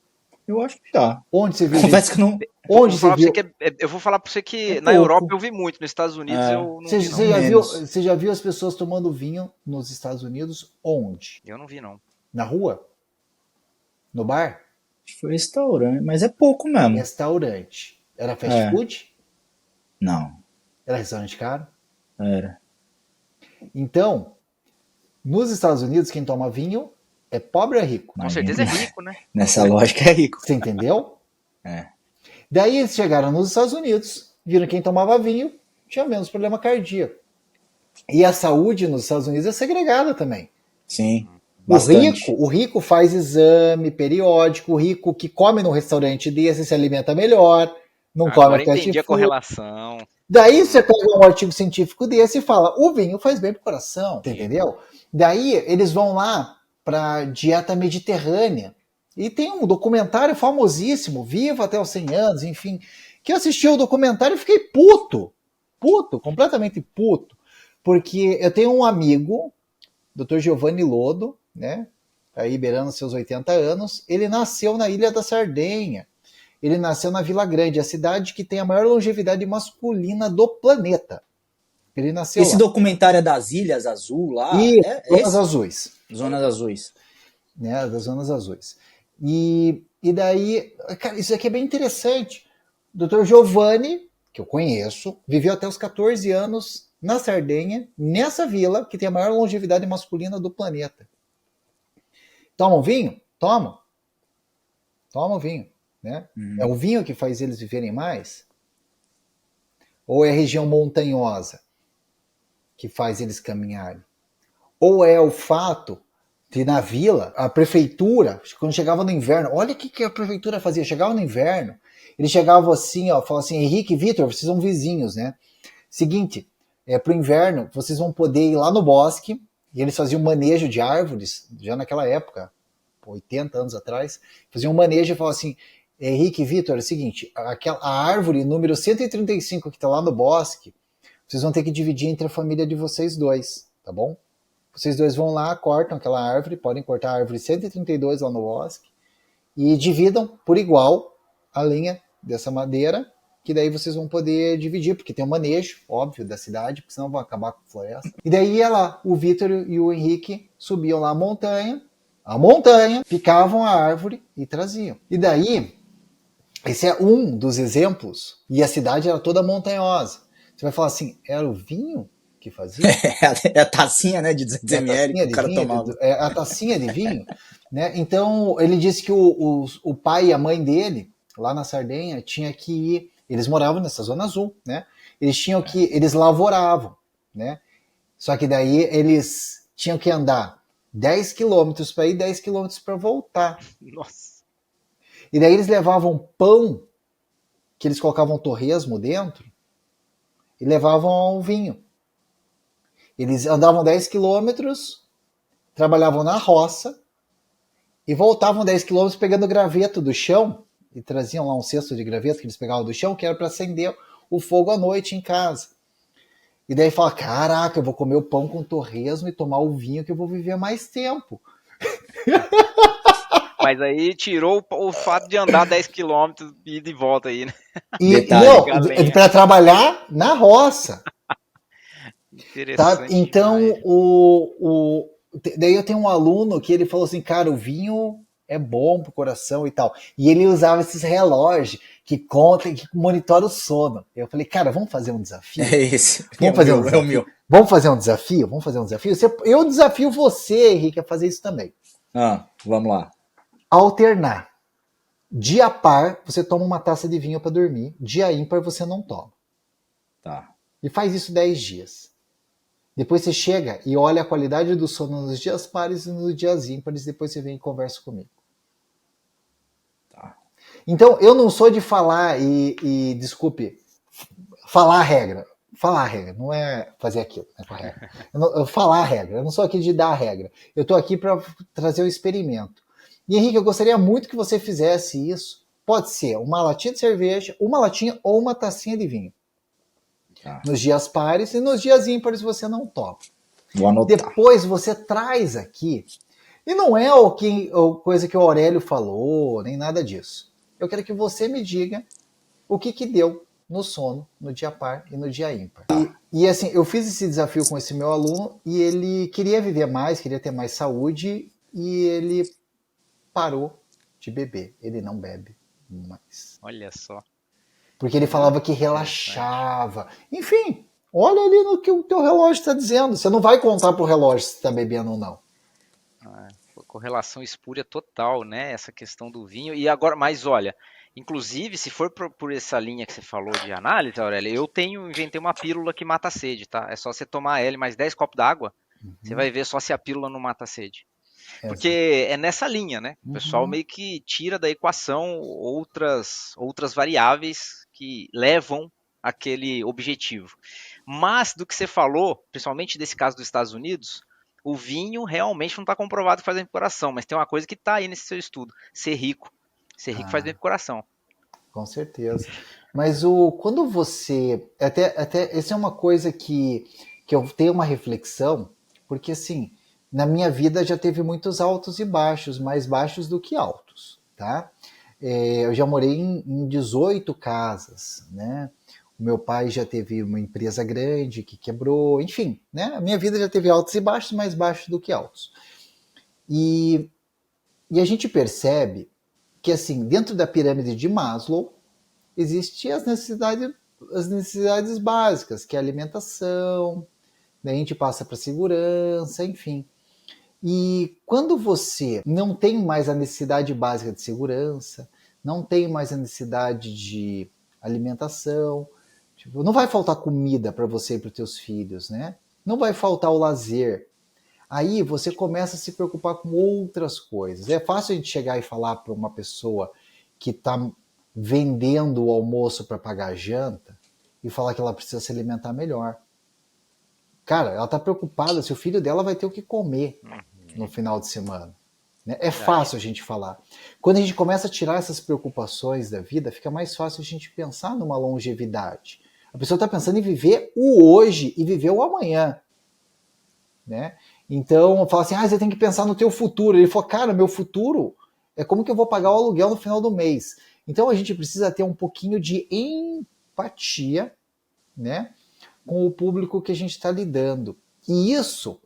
Eu acho que já. Onde você viu? Confesso que não... Onde você viu? Eu vou falar para você que na Europa eu vi muito, nos Estados Unidos eu não vi, não. Você já viu as pessoas tomando vinho nos Estados Unidos onde? Eu não vi, não. Na rua? No bar? Foi restaurante, mas é pouco mesmo. Restaurante. Era fast food? Não. Era restaurante caro? Era. Então, nos Estados Unidos, quem toma vinho é pobre ou é rico? Com certeza é rico, né? Nessa lógica é rico. Você entendeu? É. Daí eles chegaram nos Estados Unidos, viram quem tomava vinho tinha menos problema cardíaco. E a saúde nos Estados Unidos é segregada também. Sim. Bastante. O rico faz exame periódico, o rico que come num restaurante desse se alimenta melhor, não come Agora entendi a fast food. correlação. Daí você pega um artigo científico desse e fala, o vinho faz bem pro coração, entendeu? Daí eles vão lá para dieta mediterrânea. E tem um documentário famosíssimo, Viva até os 100 anos, enfim, que eu assisti o documentário e fiquei puto, completamente puto, porque eu tenho um amigo, Dr. Giovanni Lodo, né, aí beirando seus 80 anos, ele nasceu na Ilha da Sardenha, ele nasceu na Vila Grande, a cidade que tem a maior longevidade masculina do planeta. Ele nasceu Esse lá. documentário é das Ilhas Azul lá? E Zonas esse? Azuis. Zonas Azuis. Né, das Zonas Azuis. E daí, cara, isso aqui é bem interessante. O Dr. Giovanni, que eu conheço, viveu até os 14 anos na Sardenha, nessa vila que tem a maior longevidade masculina do planeta. Toma um vinho? Toma. Toma o vinho. Né? É o vinho que faz eles viverem mais? Ou é a região montanhosa que faz eles caminharem? Ou é o fato de na vila, a prefeitura, quando chegava no inverno, olha o que a prefeitura fazia, chegava no inverno, eles chegavam assim, ó, falavam assim, Henrique e Vitor, vocês são vizinhos, né? Seguinte, pro inverno, vocês vão poder ir lá no bosque, e eles faziam manejo de árvores, já naquela época, 80 anos atrás, faziam um manejo e falavam assim, Henrique e Vitor, é o seguinte, a árvore número 135 que está lá no bosque, vocês vão ter que dividir entre a família de vocês dois, tá bom? Vocês dois vão lá, cortam aquela árvore, podem cortar a árvore 132 lá no bosque, e dividam por igual a lenha dessa madeira, que daí vocês vão poder dividir, porque tem um manejo, óbvio, da cidade, porque senão vão acabar com a floresta. E daí ia lá, o Vitor e o Henrique subiam lá a montanha, picavam a árvore e traziam. E daí, esse é um dos exemplos, e a cidade era toda montanhosa. Você vai falar assim, era o vinho que fazia? É a tacinha, né, de 200 ml que o cara tomava. É a tacinha de vinho, né? Então, ele disse que o pai e a mãe dele, lá na Sardenha, tinha que ir, eles moravam nessa zona azul, né? Eles lavoravam, né? Só que daí eles tinham que andar 10 quilômetros para ir, 10 quilômetros para voltar. Nossa. E daí eles levavam pão, que eles colocavam torresmo dentro, e levavam o vinho. Eles andavam 10 quilômetros, trabalhavam na roça e voltavam 10 quilômetros pegando graveto do chão e traziam lá um cesto de graveto que eles pegavam do chão, que era para acender o fogo à noite em casa. E daí fala, caraca, eu vou comer o pão com torresmo e tomar o vinho que eu vou viver mais tempo. Mas aí tirou o fato de andar 10 km e de volta aí, né? E não, para trabalhar na roça. Tá? Então, daí eu tenho um aluno que ele falou assim, cara, o vinho é bom pro coração e tal. E ele usava esses relógios que contam, que monitoram o sono. Eu falei, cara, vamos fazer um desafio? É esse. Vamos fazer um desafio? Vamos fazer um desafio? Vamos fazer um desafio? Eu desafio você, Henrique, a fazer isso também. Vamos lá. Alternar. Dia par, você toma uma taça de vinho para dormir. Dia ímpar, você não toma. Tá. E faz isso 10 dias. Depois você chega e olha a qualidade do sono nos dias pares e nos dias ímpares, depois você vem e conversa comigo. Tá. Então, eu não sou de falar desculpe, falar a regra. Falar a regra, não é fazer aquilo, né, com a regra. Falar a regra, eu não sou aqui de dar a regra. Eu estou aqui para trazer o experimento. E, Henrique, eu gostaria muito que você fizesse isso. Pode ser uma latinha de cerveja, uma latinha ou uma tacinha de vinho. Nos dias pares e nos dias ímpares você não toma. Vou anotar. Depois você traz aqui, e não é coisa que o Aurélio falou, nem nada disso. Eu quero que você me diga o que deu no sono, no dia par e no dia ímpar. E assim, eu fiz esse desafio com esse meu aluno e ele queria viver mais, queria ter mais saúde e ele parou de beber. Ele não bebe mais. Olha só. Porque ele falava que relaxava. Enfim, olha ali no que o teu relógio está dizendo. Você não vai contar pro relógio se está bebendo ou não. Correlação espúria total, né? Essa questão do vinho. E agora, mas olha, inclusive, se for por essa linha que você falou de análise, Aurélia, inventei uma pílula que mata a sede, tá? É só você tomar ela mais 10 copos d'água, você vai ver só se a pílula não mata a sede. Porque é nessa linha, né? O pessoal meio que tira da equação outras variáveis que levam àquele objetivo. Mas do que você falou, principalmente desse caso dos Estados Unidos, o vinho realmente não está comprovado que faz bem pro coração, mas tem uma coisa que está aí nesse seu estudo: ser rico. Ser rico faz bem pro coração. Com certeza. Mas quando você... Até essa é uma coisa que eu tenho uma reflexão, porque assim, na minha vida já teve muitos altos e baixos, mais baixos do que altos, tá? Eu já morei em 18 casas, né? O meu pai já teve uma empresa grande que quebrou, enfim, né? A minha vida já teve altos e baixos, mais baixos do que altos. E a gente percebe que, assim, dentro da pirâmide de Maslow, existem as necessidades básicas, que é a alimentação, daí a gente passa para segurança, enfim. E quando você não tem mais a necessidade básica de segurança, não tem mais a necessidade de alimentação, tipo, não vai faltar comida para você e para os teus filhos, né? Não vai faltar o lazer. Aí você começa a se preocupar com outras coisas. É fácil a gente chegar e falar para uma pessoa que está vendendo o almoço para pagar a janta e falar que ela precisa se alimentar melhor. Cara, ela está preocupada se o filho dela vai ter o que comer no final de semana. É fácil a gente falar. Quando a gente começa a tirar essas preocupações da vida, fica mais fácil a gente pensar numa longevidade. A pessoa está pensando em viver o hoje e viver o amanhã. Né? Então, fala assim, você tem que pensar no teu futuro. Ele falou, cara, meu futuro é como que eu vou pagar o aluguel no final do mês. Então, a gente precisa ter um pouquinho de empatia, né, com o público que a gente está lidando. E isso,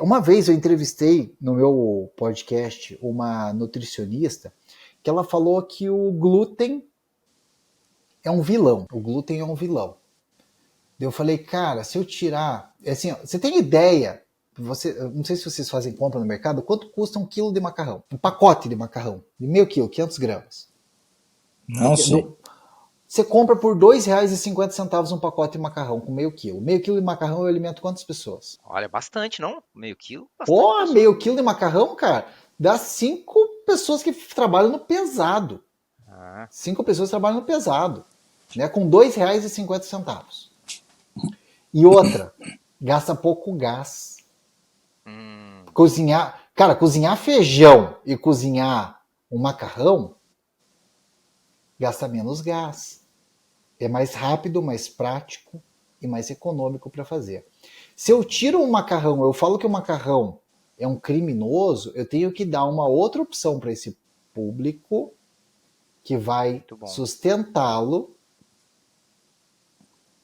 uma vez eu entrevistei no meu podcast uma nutricionista que ela falou que o glúten é um vilão. O glúten é um vilão. Eu falei, cara, se eu tirar... Assim, você tem ideia, não sei se vocês fazem compra no mercado, quanto custa um quilo de macarrão? Um pacote de macarrão, de meio quilo, 500 gramas. Não sei. Você compra por R$2,50 um pacote de macarrão com meio quilo. Meio quilo de macarrão eu alimento quantas pessoas? Olha, bastante, não? Meio quilo? Pô, meio quilo de macarrão, cara, dá 5 pessoas que trabalham no pesado. 5 pessoas trabalham no pesado, né, com R$2,50. E outra, gasta pouco gás. Cozinhar feijão e cozinhar um macarrão gasta menos gás. É mais rápido, mais prático e mais econômico para fazer. Se eu tiro um macarrão, eu falo que o macarrão é um criminoso, eu tenho que dar uma outra opção para esse público que vai sustentá-lo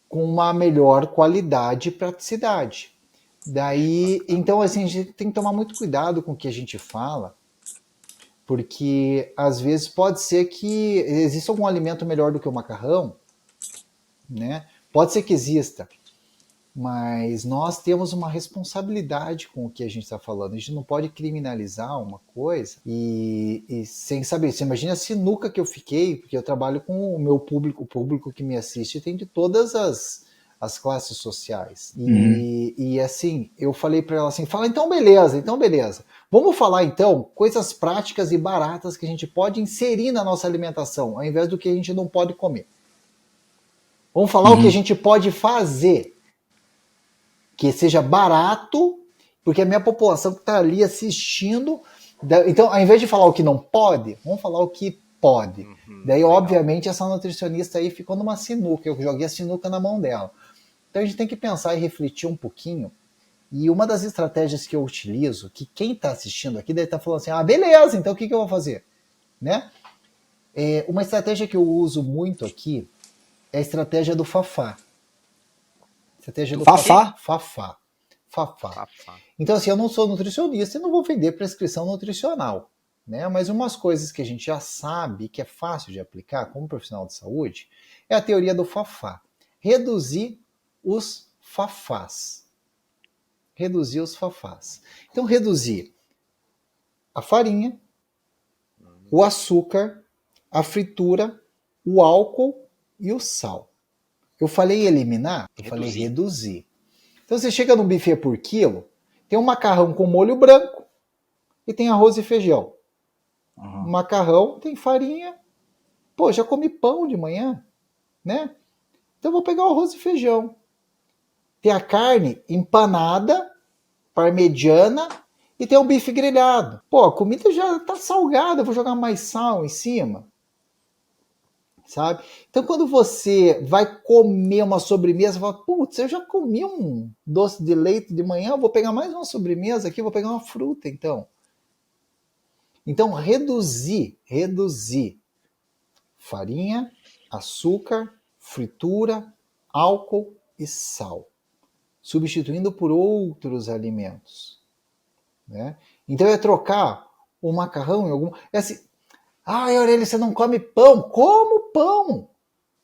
com uma melhor qualidade e praticidade. Daí, então, assim, a gente tem que tomar muito cuidado com o que a gente fala, porque às vezes pode ser que exista algum alimento melhor do que o macarrão, né? Pode ser que exista, mas nós temos uma responsabilidade com o que a gente está falando. A gente não pode criminalizar uma coisa e sem saber. Você imagina a sinuca que eu fiquei, porque eu trabalho com o meu público, o público que me assiste tem de todas as classes sociais. E assim, eu falei para ela assim, fala, então beleza. Vamos falar então coisas práticas e baratas que a gente pode inserir na nossa alimentação, ao invés do que a gente não pode comer. Vamos falar o que a gente pode fazer, que seja barato, porque a minha população que está ali assistindo... Então, ao invés de falar o que não pode, vamos falar o que pode. Daí, obviamente, essa nutricionista aí ficou numa sinuca, eu joguei a sinuca na mão dela. Então, a gente tem que pensar e refletir um pouquinho. E uma das estratégias que eu utilizo, que quem está assistindo aqui deve estar falando assim, beleza, então o que eu vou fazer? Né? Uma estratégia que eu uso muito aqui é a estratégia do Fafá. Estratégia do Fafá? Fafá. Então, assim, eu não sou nutricionista e não vou vender prescrição nutricional, né? Mas umas coisas que a gente já sabe, que é fácil de aplicar como profissional de saúde, é a teoria do Fafá. Reduzir os fafás. Reduzir os fafás. Então, reduzir a farinha, o açúcar, a fritura, o álcool e o sal. Eu falei eliminar? Eu falei reduzir. Então você chega num buffet por quilo, tem um macarrão com molho branco e tem arroz e feijão. O macarrão tem farinha. Pô, já comi pão de manhã, né? Então eu vou pegar o arroz e feijão. Tem a carne empanada, parmegiana, e tem o bife grelhado. Pô, a comida já tá salgada, eu vou jogar mais sal em cima. Sabe? Então quando você vai comer uma sobremesa, você fala, putz, eu já comi um doce de leite de manhã, eu vou pegar mais uma sobremesa aqui, vou pegar uma fruta, então. Então reduzir farinha, açúcar, fritura, álcool e sal, substituindo por outros alimentos. Né? Então é trocar o macarrão em algum... É assim, Aurélio, você não come pão? Como pão?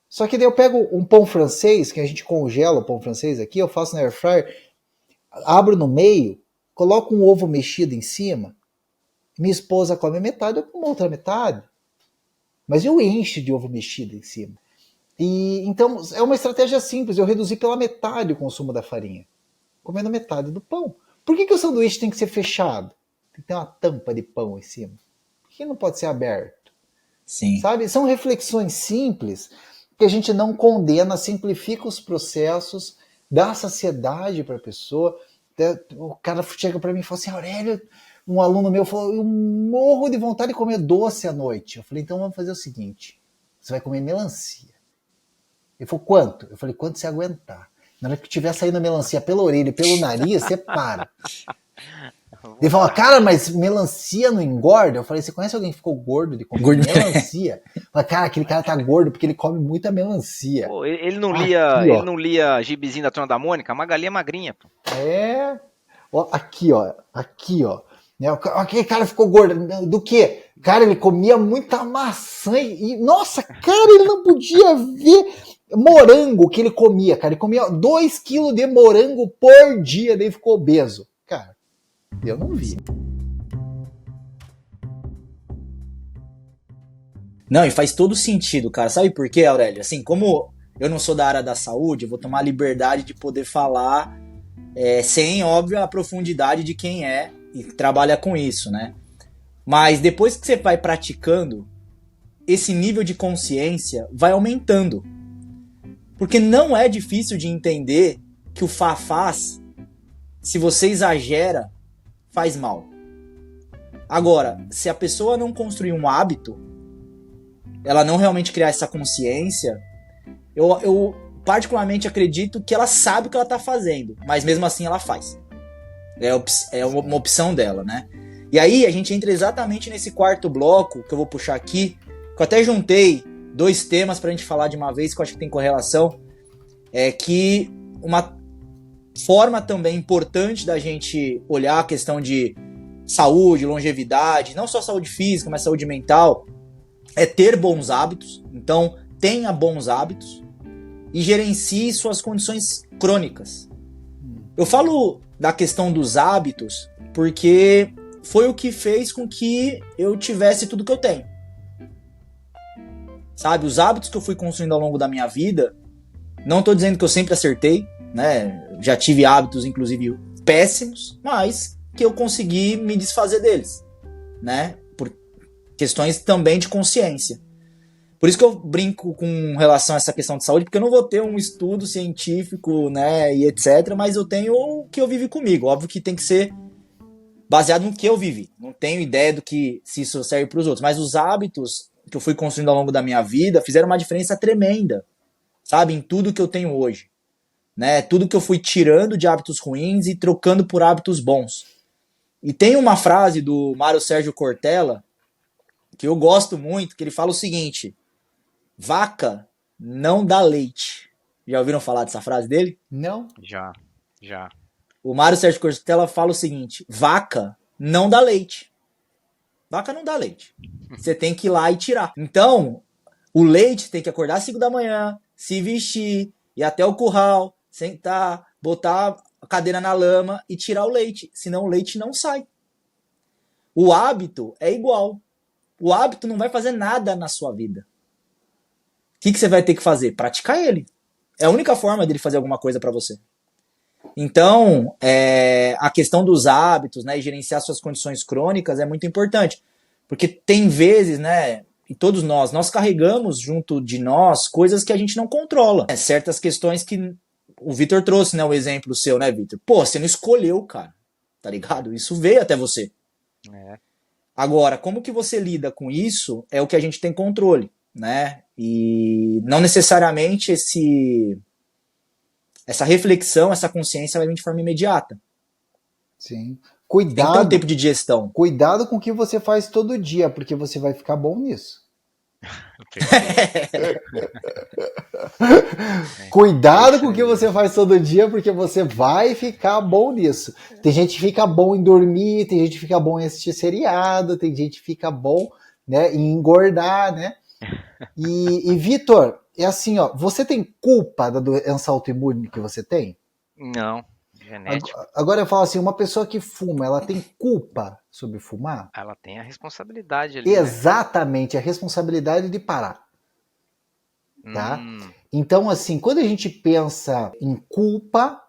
Só que daí eu pego um pão francês, que a gente congela o pão francês aqui, eu faço na air fryer, abro no meio, coloco um ovo mexido em cima, minha esposa come metade, eu como outra metade. Mas eu encho de ovo mexido em cima. E então é uma estratégia simples, eu reduzi pela metade o consumo da farinha, comendo metade do pão. Por que o sanduíche tem que ser fechado? Tem que ter uma tampa de pão em cima. Por que não pode ser aberto? Sim. Sabe? São reflexões simples que a gente não condena, simplifica os processos, dá saciedade para a pessoa. O cara chega para mim e fala assim, Aurélio, um aluno meu falou, eu morro de vontade de comer doce à noite. Eu falei, então vamos fazer o seguinte, você vai comer melancia. Ele falou, quanto? Eu falei, quanto você aguentar. Na hora que tiver saindo a melancia pela orelha e pelo nariz, você para. Ele falou, cara, mas melancia não engorda? Eu falei, você conhece alguém que ficou gordo de comer melancia? Eu falei, cara, aquele cara tá gordo porque ele come muita melancia. Pô, ele não lia gibizinho da Turma da Mônica? A Magali é magrinha, pô. É. Ó, aqui, ó. Aquele cara ficou gordo. Do quê? Cara, ele comia muita maçã e nossa, cara, ele não podia ver morango que ele comia, cara. Ele comia 2 kg de morango por dia, daí ficou obeso. Cara, eu não vi. Não, e faz todo sentido, cara. Sabe por quê, Aurélio? Assim, como eu não sou da área da saúde, eu vou tomar a liberdade de poder falar sem, óbvio, a profundidade de quem é e trabalha com isso, né? Mas depois que você vai praticando, esse nível de consciência vai aumentando. Porque não é difícil de entender que o faz, se você exagera, faz mal. Agora, se a pessoa não construir um hábito, ela não realmente criar essa consciência, eu particularmente acredito que ela sabe o que ela está fazendo, mas mesmo assim ela faz. É uma opção dela, né? E aí a gente entra exatamente nesse quarto bloco que eu vou puxar aqui, que eu até juntei 2 temas pra gente falar de uma vez, que eu acho que tem correlação, que uma forma também importante da gente olhar a questão de saúde, longevidade, não só saúde física, mas saúde mental, é ter bons hábitos. Então, tenha bons hábitos e gerencie suas condições crônicas. Eu falo da questão dos hábitos porque foi o que fez com que eu tivesse tudo que eu tenho. Sabe, os hábitos que eu fui construindo ao longo da minha vida, não estou dizendo que eu sempre acertei, né? Já tive hábitos, inclusive, péssimos, mas que eu consegui me desfazer deles, né? Por questões também de consciência. Por isso que eu brinco com relação a essa questão de saúde, porque eu não vou ter um estudo científico, né, e etc, mas eu tenho o que eu vivi comigo. Óbvio que tem que ser baseado no que eu vivi. Não tenho ideia do que se isso serve para os outros, mas os hábitos que eu fui construindo ao longo da minha vida fizeram uma diferença tremenda, sabe, em tudo que eu tenho hoje, né? Tudo que eu fui tirando de hábitos ruins e trocando por hábitos bons. E tem uma frase do Mário Sérgio Cortella que eu gosto muito, que ele fala o seguinte: vaca não dá leite. Já ouviram falar dessa frase dele? Não? Já. O Mário Sérgio Cortella fala o seguinte: vaca não dá leite. Vaca não dá leite. Você tem que ir lá e tirar. Então, o leite tem que acordar às 5 da manhã, se vestir, ir até o curral, sentar, botar a cadeira na lama e tirar o leite. Senão o leite não sai. O hábito é igual. O hábito não vai fazer nada na sua vida. O que você vai ter que fazer? Praticar ele. É a única forma dele fazer alguma coisa para você. Então, a questão dos hábitos, né, e gerenciar suas condições crônicas é muito importante. Porque tem vezes, né, e todos nós carregamos junto de nós coisas que a gente não controla. Certas questões que o Vitor trouxe, né, o exemplo seu, né, Vitor? Pô, você não escolheu, cara, tá ligado? Isso veio até você. Agora, como que você lida com isso é o que a gente tem controle, né? E não necessariamente essa reflexão, essa consciência vai vir de forma imediata. Sim. Tem que ter um tempo de digestão. Cuidado com o que você faz todo dia, porque você vai ficar bom nisso. Cuidado com o que você faz todo dia, porque você vai ficar bom nisso. Tem gente que fica bom em dormir, tem gente que fica bom em assistir seriado, tem gente que fica bom, né, em engordar, né? E Vitor, é assim, ó, você tem culpa da doença autoimune que você tem? Não, genético. Agora eu falo assim, uma pessoa que fuma, ela tem culpa sobre fumar? Ela tem a responsabilidade ali, Exatamente, a responsabilidade de parar. Tá? Então, assim, quando a gente pensa em culpa,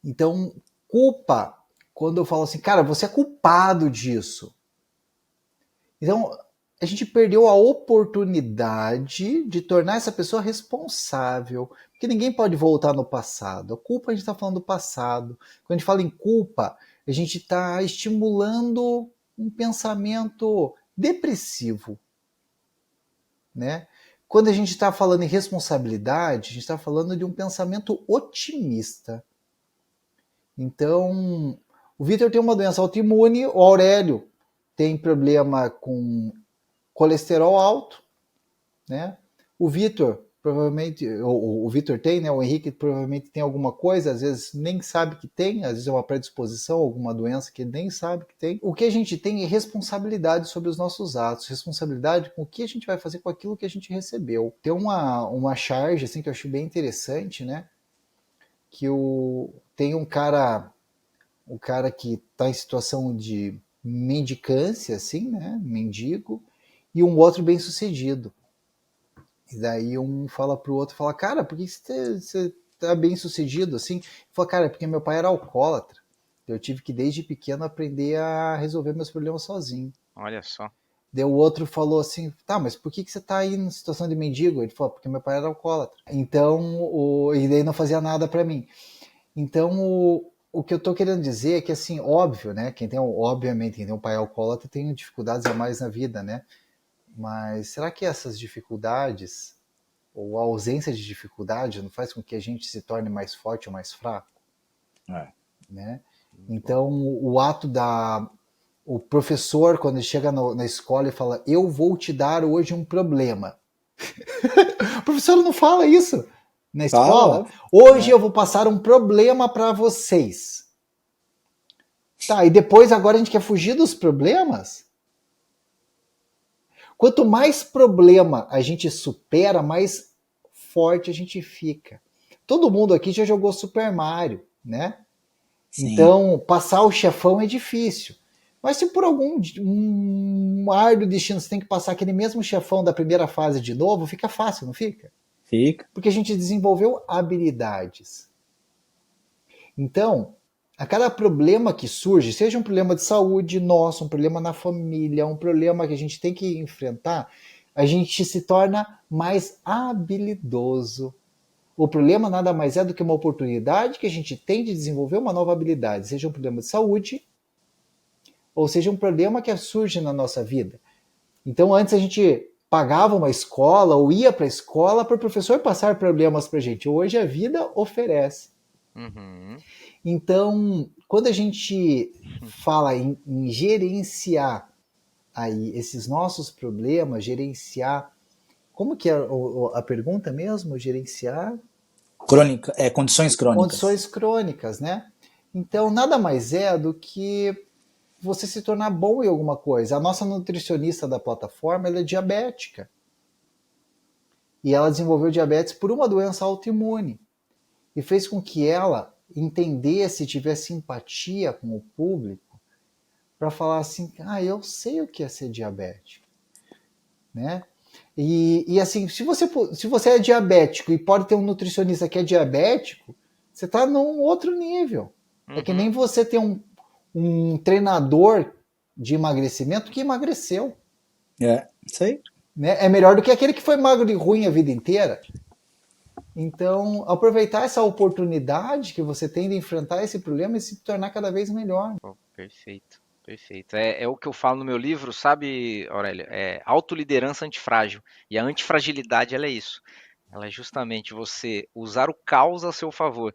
então, culpa, quando eu falo assim, cara, você é culpado disso. Então, a gente perdeu a oportunidade de tornar essa pessoa responsável, porque ninguém pode voltar no passado. A culpa, a gente está falando do passado. Quando a gente fala em culpa, a gente está estimulando um pensamento depressivo, né? Quando a gente está falando em responsabilidade, a gente está falando de um pensamento otimista. Então, o Vitor tem uma doença autoimune, o Aurélio tem problema com colesterol alto, né? O Vitor provavelmente, o Vitor tem, né? O Henrique provavelmente tem alguma coisa, às vezes nem sabe que tem, às vezes é uma predisposição, alguma doença que ele nem sabe que tem. O que a gente tem é responsabilidade sobre os nossos atos, responsabilidade com o que a gente vai fazer com aquilo que a gente recebeu. Tem uma charge assim que eu acho bem interessante, né? Que tem um cara que está em situação de mendicância, assim, né? Mendigo, e um outro bem-sucedido. E daí um fala pro outro, fala, cara, por que você tá bem sucedido assim? Ele fala, cara, porque meu pai era alcoólatra. Eu tive que desde pequeno aprender a resolver meus problemas sozinho. Olha só. Daí o outro falou assim, tá, mas por que você tá aí na situação de mendigo? Ele falou, porque meu pai era alcoólatra. Então, e daí não fazia nada para mim. Então, o que eu tô querendo dizer é que, assim, óbvio, né? Obviamente, quem tem um pai alcoólatra tem dificuldades a mais na vida, né? Mas será que essas dificuldades, ou a ausência de dificuldade, não faz com que a gente se torne mais forte ou mais fraco? Né? Então, o ato o professor, quando ele chega na escola e fala, eu vou te dar hoje um problema. O professor não fala isso na escola. Hoje eu vou passar um problema para vocês. Tá, e depois agora a gente quer fugir dos problemas? Quanto mais problema a gente supera, mais forte a gente fica. Todo mundo aqui já jogou Super Mario, né? Sim. Então, passar o chefão é difícil. Mas se por algum ar do destino você tem que passar aquele mesmo chefão da primeira fase de novo, fica fácil, não fica? Fica. Porque a gente desenvolveu habilidades. Então, a cada problema que surge, seja um problema de saúde nosso, um problema na família, um problema que a gente tem que enfrentar, a gente se torna mais habilidoso. O problema nada mais é do que uma oportunidade que a gente tem de desenvolver uma nova habilidade, seja um problema de saúde, ou seja um problema que surge na nossa vida. Então, antes a gente pagava uma escola ou ia para a escola para o professor passar problemas para a gente. Hoje a vida oferece. Uhum. Então, quando a gente fala em gerenciar aí esses nossos problemas, gerenciar... Como que é a pergunta mesmo? Gerenciar... Condições crônicas. Condições crônicas, né? Então, nada mais é do que você se tornar bom em alguma coisa. A nossa nutricionista da plataforma, ela é diabética. E ela desenvolveu diabetes por uma doença autoimune. E fez com que ela entendesse, tivesse empatia com o público, para falar assim, eu sei o que é ser diabético. Né? E assim, se você é diabético e pode ter um nutricionista que é diabético, você está num outro nível. É que nem você ter um treinador de emagrecimento que emagreceu. Isso aí. Né? É melhor do que aquele que foi magro e ruim a vida inteira. Então, aproveitar essa oportunidade que você tem de enfrentar esse problema e se tornar cada vez melhor. Perfeito. Perfeito. É o que eu falo no meu livro, sabe, Aurélio? É autoliderança antifrágil. E a antifragilidade, ela é isso. Ela é justamente você usar o caos a seu favor.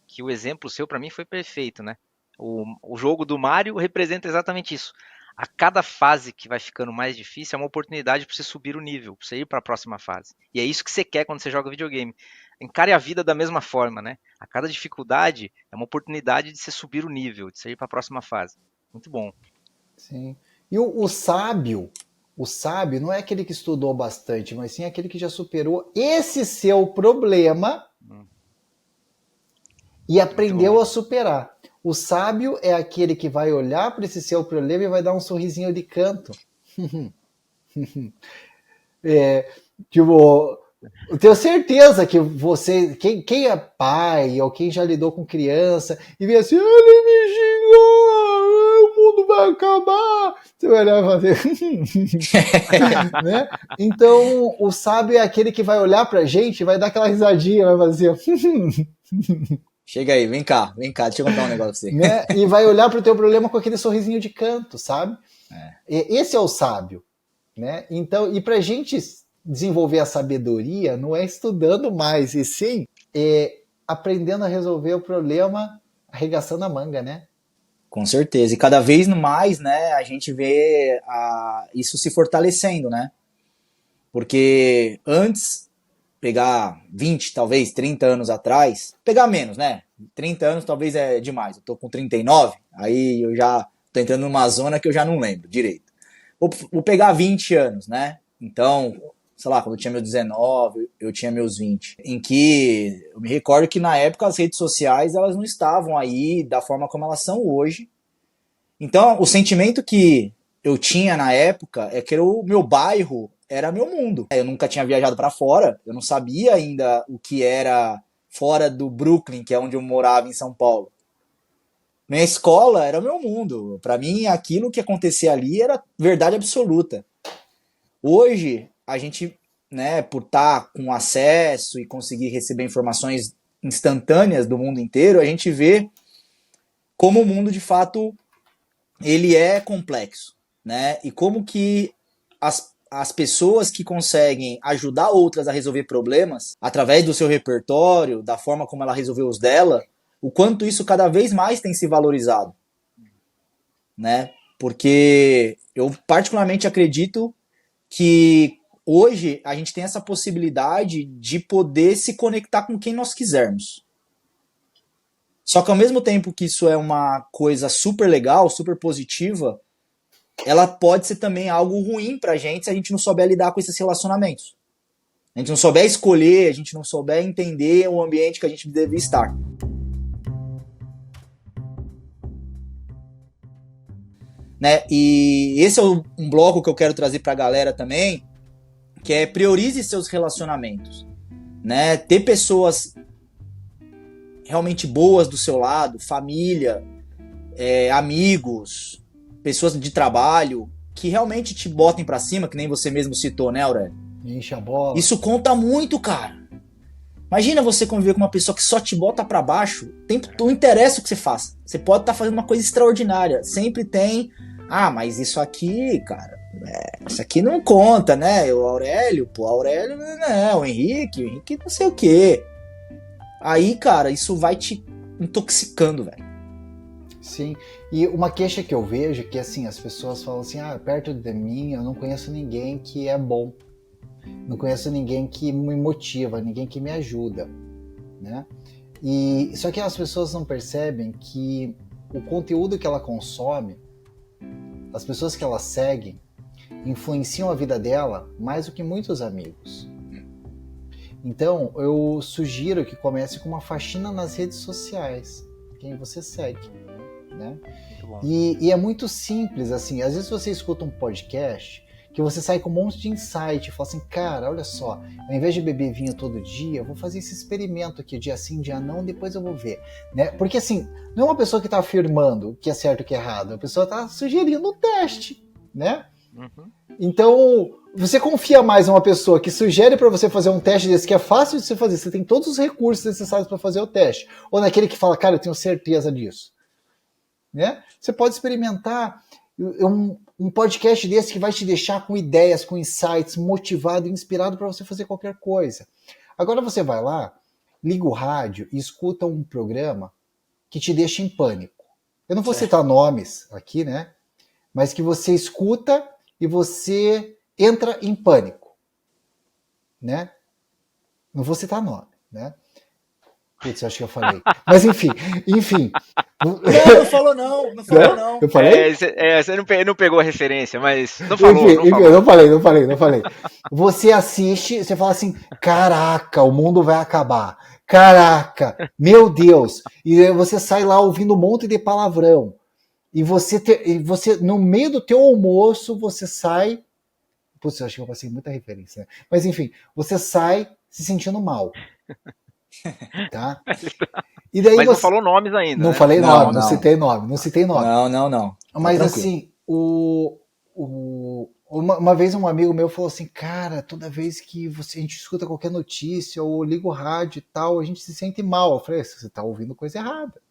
Que o exemplo seu, para mim, foi perfeito, né? O jogo do Mario representa exatamente isso. A cada fase que vai ficando mais difícil é uma oportunidade para você subir o nível, para você ir para a próxima fase. E é isso que você quer quando você joga videogame. Encare a vida da mesma forma, né? A cada dificuldade é uma oportunidade de você subir o nível, de você ir para a próxima fase. Muito bom. Sim. E o sábio não é aquele que estudou bastante, mas sim aquele que já superou esse seu problema e aprendeu a superar. O sábio é aquele que vai olhar para esse seu problema e vai dar um sorrisinho de canto. Eu tenho certeza que você, quem é pai ou quem já lidou com criança e vê assim, ele me xingou, o mundo vai acabar. Você vai olhar e fazer. Né? Então, o sábio é aquele que vai olhar pra gente, vai dar aquela risadinha, vai fazer. Chega aí, vem cá, deixa eu contar um negócio pra você. Né? E vai olhar pro teu problema com aquele sorrisinho de canto, sabe? Esse é o sábio. Né? Então, e pra gente desenvolver a sabedoria não é estudando mais, e sim aprendendo a resolver o problema arregaçando a manga, né? Com certeza. E cada vez mais, né, a gente vê isso se fortalecendo, né? Porque antes, pegar 20, talvez 30 anos atrás, pegar menos, né? 30 anos talvez é demais. Eu tô com 39, aí eu já tô entrando numa zona que eu já não lembro direito. Vou pegar 20 anos, né? Então, sei lá, quando eu tinha meus 19, eu tinha meus 20, em que eu me recordo que na época as redes sociais elas não estavam aí da forma como elas são hoje. Então, o sentimento que eu tinha na época é que o meu bairro era meu mundo. Eu nunca tinha viajado para fora, eu não sabia ainda o que era fora do Brooklyn, que é onde eu morava em São Paulo. Minha escola era meu mundo. Para mim, aquilo que acontecia ali era verdade absoluta. Hoje, a gente, né, por estar com acesso e conseguir receber informações instantâneas do mundo inteiro, a gente vê como o mundo, de fato, ele é complexo, né? E como que as pessoas que conseguem ajudar outras a resolver problemas, através do seu repertório, da forma como ela resolveu os dela, o quanto isso cada vez mais tem se valorizado, né? Porque eu particularmente acredito que hoje a gente tem essa possibilidade de poder se conectar com quem nós quisermos. Só que ao mesmo tempo que isso é uma coisa super legal, super positiva, ela pode ser também algo ruim pra gente se a gente não souber lidar com esses relacionamentos. A gente não souber escolher, a gente não souber entender o ambiente que a gente deve estar. Né? E esse é um bloco que eu quero trazer pra galera também, que é priorize seus relacionamentos. Né? Ter pessoas realmente boas do seu lado, família, amigos, pessoas de trabalho, que realmente te botem pra cima, que nem você mesmo citou, né, Aurélio? Enche a bola. Isso conta muito, cara. Imagina você conviver com uma pessoa que só te bota pra baixo, não interessa o que você faça. Você pode estar fazendo uma coisa extraordinária. Sempre tem, mas isso aqui, cara, isso aqui não conta, né? O Aurélio não, o Henrique não sei o quê. Aí, cara, isso vai te intoxicando, velho. Sim, e uma queixa que eu vejo é que, assim, as pessoas falam assim, perto de mim eu não conheço ninguém que é bom. Não conheço ninguém que me motiva, ninguém que me ajuda, né? Só que as pessoas não percebem que o conteúdo que ela consome as pessoas que ela segue influenciam a vida dela mais do que muitos amigos. Então, eu sugiro que comece com uma faxina nas redes sociais, quem você segue, né? E é muito simples, assim, às vezes você escuta um podcast que você sai com um monte de insight, fala assim, cara, olha só, ao invés de beber vinho todo dia, eu vou fazer esse experimento aqui, dia sim, dia não, depois eu vou ver, né? Porque assim, não é uma pessoa que está afirmando que é certo ou que é errado, a pessoa está sugerindo um teste, né? Uhum. Então, você confia mais em uma pessoa que sugere para você fazer um teste desse que é fácil de você fazer, você tem todos os recursos necessários para fazer o teste, ou naquele que fala, cara, eu tenho certeza disso, né? Você pode experimentar um podcast desse que vai te deixar com ideias, com insights, motivado e inspirado para você fazer qualquer coisa. Agora você vai lá, liga o rádio e escuta um programa que te deixa em pânico. Eu não vou citar nomes aqui, né? Mas que você escuta e você entra em pânico, né? Não vou citar nome, né? Putz, acho que eu falei. Mas enfim. Não falou não. Não falou não. Eu falei? Você não pegou a referência, mas não falou. Enfim, não falei. Você assiste, você fala assim, caraca, o mundo vai acabar. Caraca, meu Deus. E você sai lá ouvindo um monte de palavrão. E você, no meio do teu almoço, você sai... Putz, eu acho que eu passei muita referência, né? Mas enfim, você sai se sentindo mal. Tá? E daí mas não falou nomes ainda. Não, né? falei nome, não citei nome. Não. Mas assim, uma vez um amigo meu falou assim, cara, toda vez que a gente escuta qualquer notícia ou liga o rádio e tal, a gente se sente mal. Eu falei, você tá ouvindo coisa errada.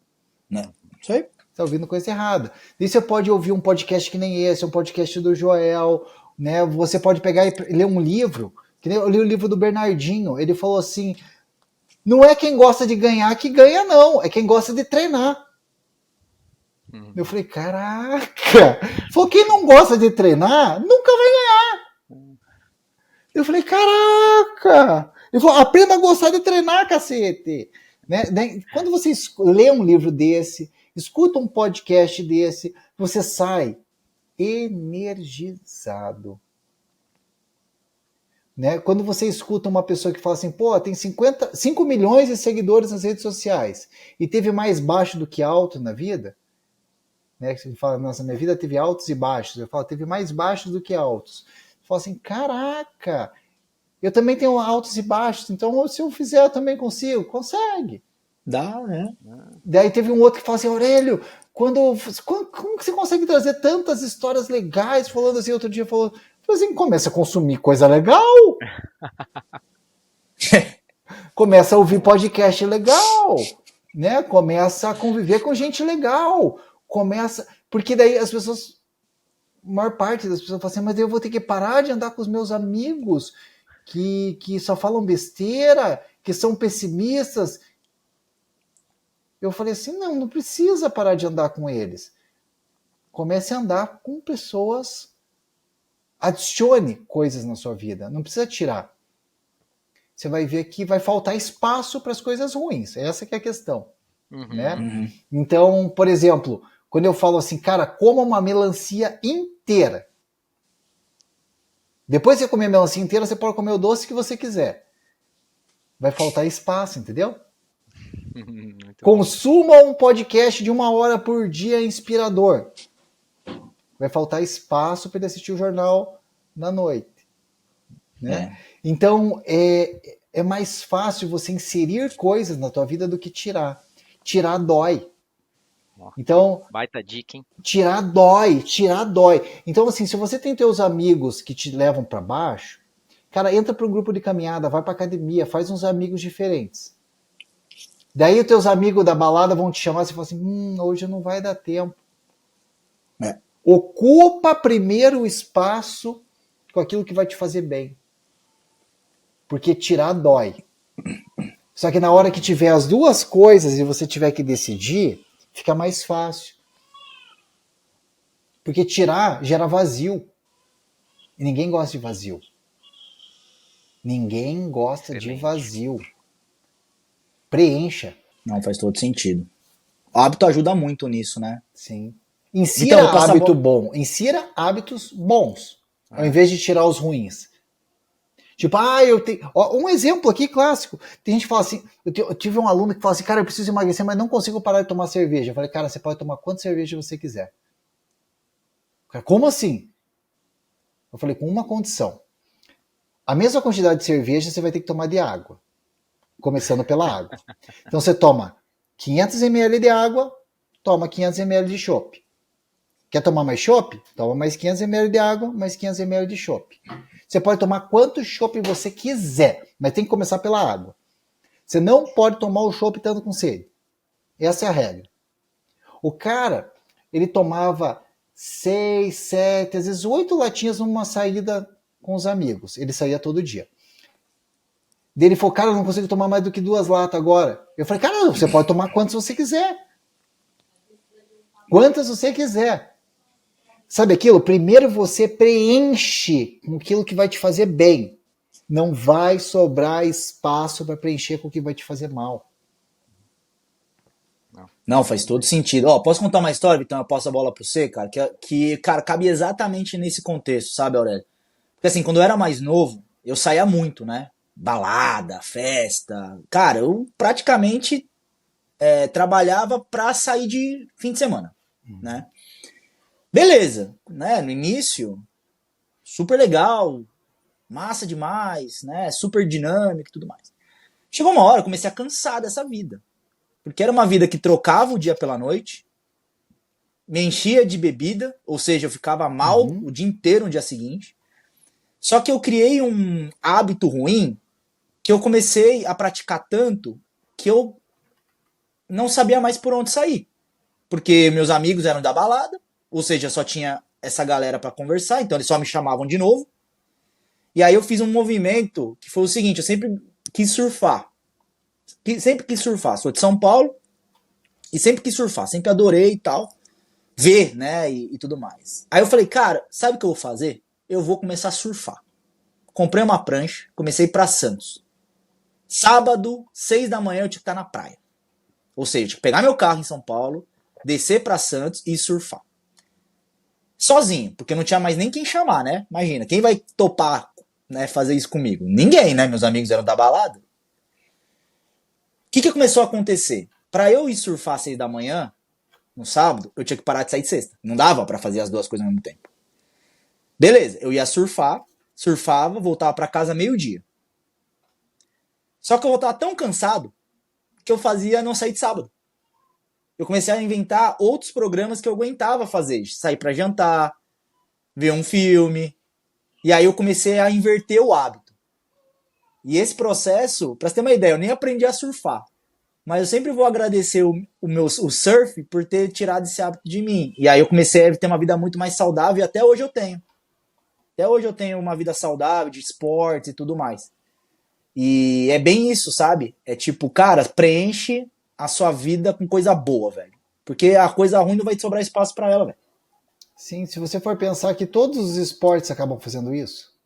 Não, isso aí. Tá ouvindo coisa errada. Daí você pode ouvir um podcast que nem esse, um podcast do Joel, né? Você pode pegar e ler um livro, que nem eu li o livro do Bernardinho, ele falou assim, não é quem gosta de ganhar que ganha, não. É quem gosta de treinar. Eu falei, caraca. Falou, quem não gosta de treinar, nunca vai ganhar. Eu falei, caraca. Ele falou, aprenda a gostar de treinar, cacete. Né? Quando você lê um livro desse, escuta um podcast desse, você sai energizado. Né? Quando você escuta uma pessoa que fala assim, pô, tem 5 milhões de seguidores nas redes sociais e teve mais baixo do que alto na vida, né? Você fala, nossa, minha vida teve altos e baixos. Eu falo, teve mais baixos do que altos. Você fala assim, caraca, eu também tenho altos e baixos, então se eu fizer, eu também consigo. Consegue. Dá, né? Daí teve um outro que fala assim, Aurélio, como que você consegue trazer tantas histórias legais? Falando assim, outro dia falou assim, começa a consumir coisa legal. Começa a ouvir podcast legal, né? Começa a conviver com gente legal. Porque daí as pessoas, a maior parte das pessoas fala assim, mas eu vou ter que parar de andar com os meus amigos que só falam besteira, que são pessimistas. Eu falei assim, não precisa parar de andar com eles. Comece a andar com pessoas, adicione coisas na sua vida, não precisa tirar. Você vai ver que vai faltar espaço para as coisas ruins, essa que é a questão. Né? Então, por exemplo, quando eu falo assim, cara, coma uma melancia inteira. Depois de você comer a melancia inteira, você pode comer o doce que você quiser. Vai faltar espaço, entendeu? Consuma um podcast de 1 hora por dia inspirador. Vai faltar espaço para ele assistir o jornal na noite. Né? Então, é mais fácil você inserir coisas na tua vida do que tirar. Tirar dói. Então, baita dica, hein? Tirar dói. Então, assim, se você tem teus amigos que te levam para baixo, cara, entra para um grupo de caminhada, vai para academia, faz uns amigos diferentes. Daí os teus amigos da balada vão te chamar e você fala assim, hoje não vai dar tempo. Ocupa primeiro o espaço com aquilo que vai te fazer bem. Porque tirar dói. Só que na hora que tiver as duas coisas e você tiver que decidir, fica mais fácil. Porque tirar gera vazio. E ninguém gosta de vazio. Ninguém gosta de vazio. Preencha. Não, faz todo sentido. O hábito ajuda muito nisso, né? Sim. Insira eu passo a hábito bola. bom, insira hábitos bons, ao invés de tirar os ruins. Tipo, eu tenho. Ó, um exemplo aqui clássico. Tem gente que fala assim: eu tive um aluno que fala assim, cara, eu preciso emagrecer, mas não consigo parar de tomar cerveja. Eu falei, cara, você pode tomar quantas cervejas você quiser. Cara, como assim? Eu falei, com uma condição. A mesma quantidade de cerveja você vai ter que tomar de água. Começando pela água. Então você toma 500 ml de água, toma 500 ml de chopp. Quer tomar mais chopp? Toma mais 500 ml de água, mais 500 ml de chopp. Você pode tomar quanto chopp você quiser, mas tem que começar pela água. Você não pode tomar o chopp estando com sede. Essa é a regra. O cara, ele tomava 6, 7, às vezes 8 latinhas numa saída com os amigos. Ele saía todo dia. Ele falou, cara, eu não consigo tomar mais do que 2 latas agora. Eu falei, cara, você pode tomar quantas você quiser. Quantas você quiser. Sabe aquilo? Primeiro você preenche com aquilo que vai te fazer bem. Não vai sobrar espaço para preencher com o que vai te fazer mal. Não, faz todo sentido. Ó, posso contar uma história, Vitão? Eu passo a bola pra você, cara, cara, cabe exatamente nesse contexto, sabe, Aurélio? Porque assim, quando eu era mais novo, eu saía muito, né? Balada, festa. Cara, eu praticamente trabalhava pra sair de fim de semana, né? Beleza, né? No início, super legal, massa demais, né? Super dinâmico e tudo mais. Chegou uma hora, eu comecei a cansar dessa vida. Porque era uma vida que trocava o dia pela noite, me enchia de bebida, ou seja, eu ficava mal o dia inteiro no dia seguinte. Só que eu criei um hábito ruim que eu comecei a praticar tanto que eu não sabia mais por onde sair. Porque meus amigos eram da balada, ou seja, só tinha essa galera para conversar, então eles só me chamavam de novo. E aí eu fiz um movimento que foi o seguinte, eu sempre quis surfar. Sempre quis surfar, sou de São Paulo e sempre quis surfar, sempre adorei e tal, ver, né, e tudo mais. Aí eu falei, cara, sabe o que eu vou fazer? Eu vou começar a surfar. Comprei uma prancha, comecei pra Santos. Sábado, 6 da manhã eu tinha que estar na praia. Ou seja, eu tinha que pegar meu carro em São Paulo, descer pra Santos e surfar. Sozinho, porque não tinha mais nem quem chamar, né? Imagina, quem vai topar, né, fazer isso comigo? Ninguém, né? Meus amigos eram da balada. O que começou a acontecer? Para eu ir surfar às 6 da manhã, no sábado, eu tinha que parar de sair de sexta. Não dava para fazer as duas coisas ao mesmo tempo. Beleza, eu ia surfar, surfava, voltava para casa meio-dia. Só que eu voltava tão cansado que eu fazia não sair de sábado. Eu comecei a inventar outros programas que eu aguentava fazer. Sair para jantar, ver um filme. E aí eu comecei a inverter o hábito. E esse processo, pra você ter uma ideia, eu nem aprendi a surfar. Mas eu sempre vou agradecer o surf por ter tirado esse hábito de mim. E aí eu comecei a ter uma vida muito mais saudável e até hoje eu tenho. Até hoje eu tenho uma vida saudável, de esportes e tudo mais. E é bem isso, sabe? É tipo, cara, preenche a sua vida com coisa boa, velho. Porque a coisa ruim não vai te sobrar espaço pra ela, velho. Sim, se você for pensar que todos os esportes acabam fazendo isso.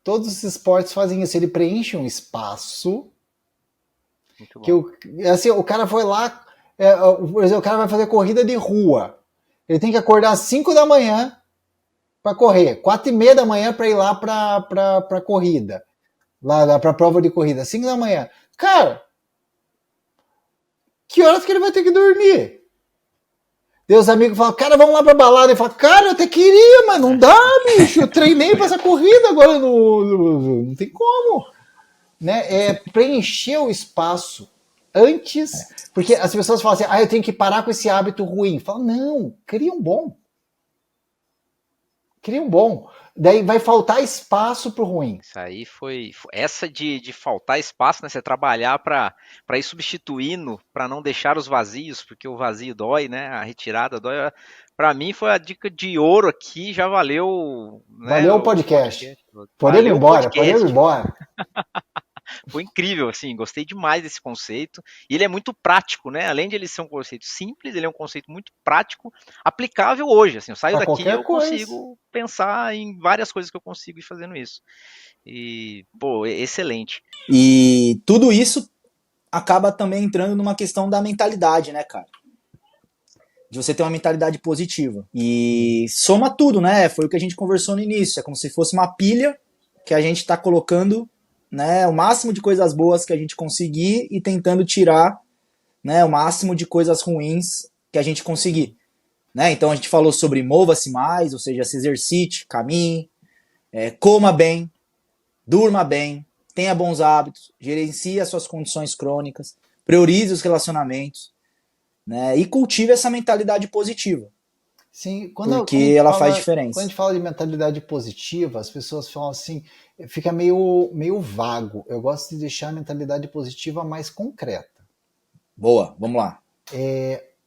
Todos os esportes fazem isso. Ele preenche um espaço que assim, o cara foi lá, por exemplo, o cara vai fazer corrida de rua. Ele tem que acordar às 5 da manhã para correr, 4:30 da manhã para ir lá para corrida, lá para prova de corrida, 5 da manhã. Cara, que horas que ele vai ter que dormir? Deus amigos falam, cara, vamos lá pra balada. Ele fala, cara, eu até queria, mas não dá, bicho. Eu treinei pra essa corrida, agora não tem como. Né? É preencher o espaço antes, porque as pessoas falam assim, eu tenho que parar com esse hábito ruim. Fala, não, cria um bom. Cria um bom. Daí vai faltar espaço pro ruim. Isso aí foi essa de faltar espaço, né? Você trabalhar para ir substituindo, para não deixar os vazios, porque o vazio dói, né? A retirada dói. Para mim foi a dica de ouro aqui, já valeu, né? Valeu o podcast. Podemos ir embora, podemos ir embora. Foi incrível, assim, gostei demais desse conceito. E ele é muito prático, né? Além de ele ser um conceito simples, ele é um conceito muito prático, aplicável hoje. Assim, eu saio pra daqui e eu coisa. consigo pensar em várias coisas que eu consigo ir fazendo isso. E, pô, excelente. E tudo isso acaba também entrando numa questão da mentalidade, né, cara? de você ter uma mentalidade positiva. E soma tudo, né? Foi o que a gente conversou no início. É como se fosse uma pilha que a gente tá colocando, né, o máximo de coisas boas que a gente conseguir e tentando tirar, né, o máximo de coisas ruins que a gente conseguir. Né? Então a gente falou sobre mova-se mais, ou seja, se exercite, caminhe, coma bem, durma bem, tenha bons hábitos, gerencie as suas condições crônicas, priorize os relacionamentos, né? E cultive essa mentalidade positiva. Sim, porque ela faz diferença. Quando a gente fala de mentalidade positiva, as pessoas falam assim, fica meio vago. Eu gosto de deixar a mentalidade positiva mais concreta. Boa, vamos lá.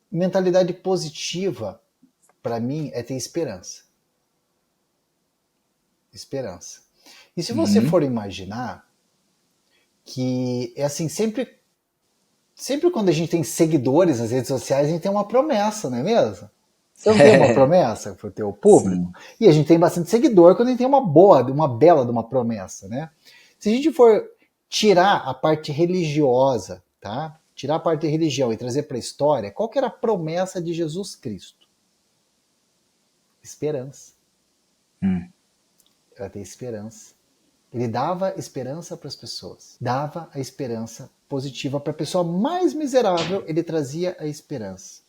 Mentalidade positiva, para mim, é ter esperança. Esperança. E se você for imaginar que é assim, sempre quando a gente tem seguidores nas redes sociais, a gente tem uma promessa, não é mesmo? Você não tem uma promessa para o teu público? Sim. E a gente tem bastante seguidor quando a gente tem uma bela de uma promessa, né? Se a gente for tirar a parte religiosa, tá? Tirar a parte de religião e trazer para a história, qual que era a promessa de Jesus Cristo? Esperança. Ela tem esperança. Ele dava esperança para as pessoas. Dava a esperança positiva para a pessoa mais miserável, ele trazia a esperança.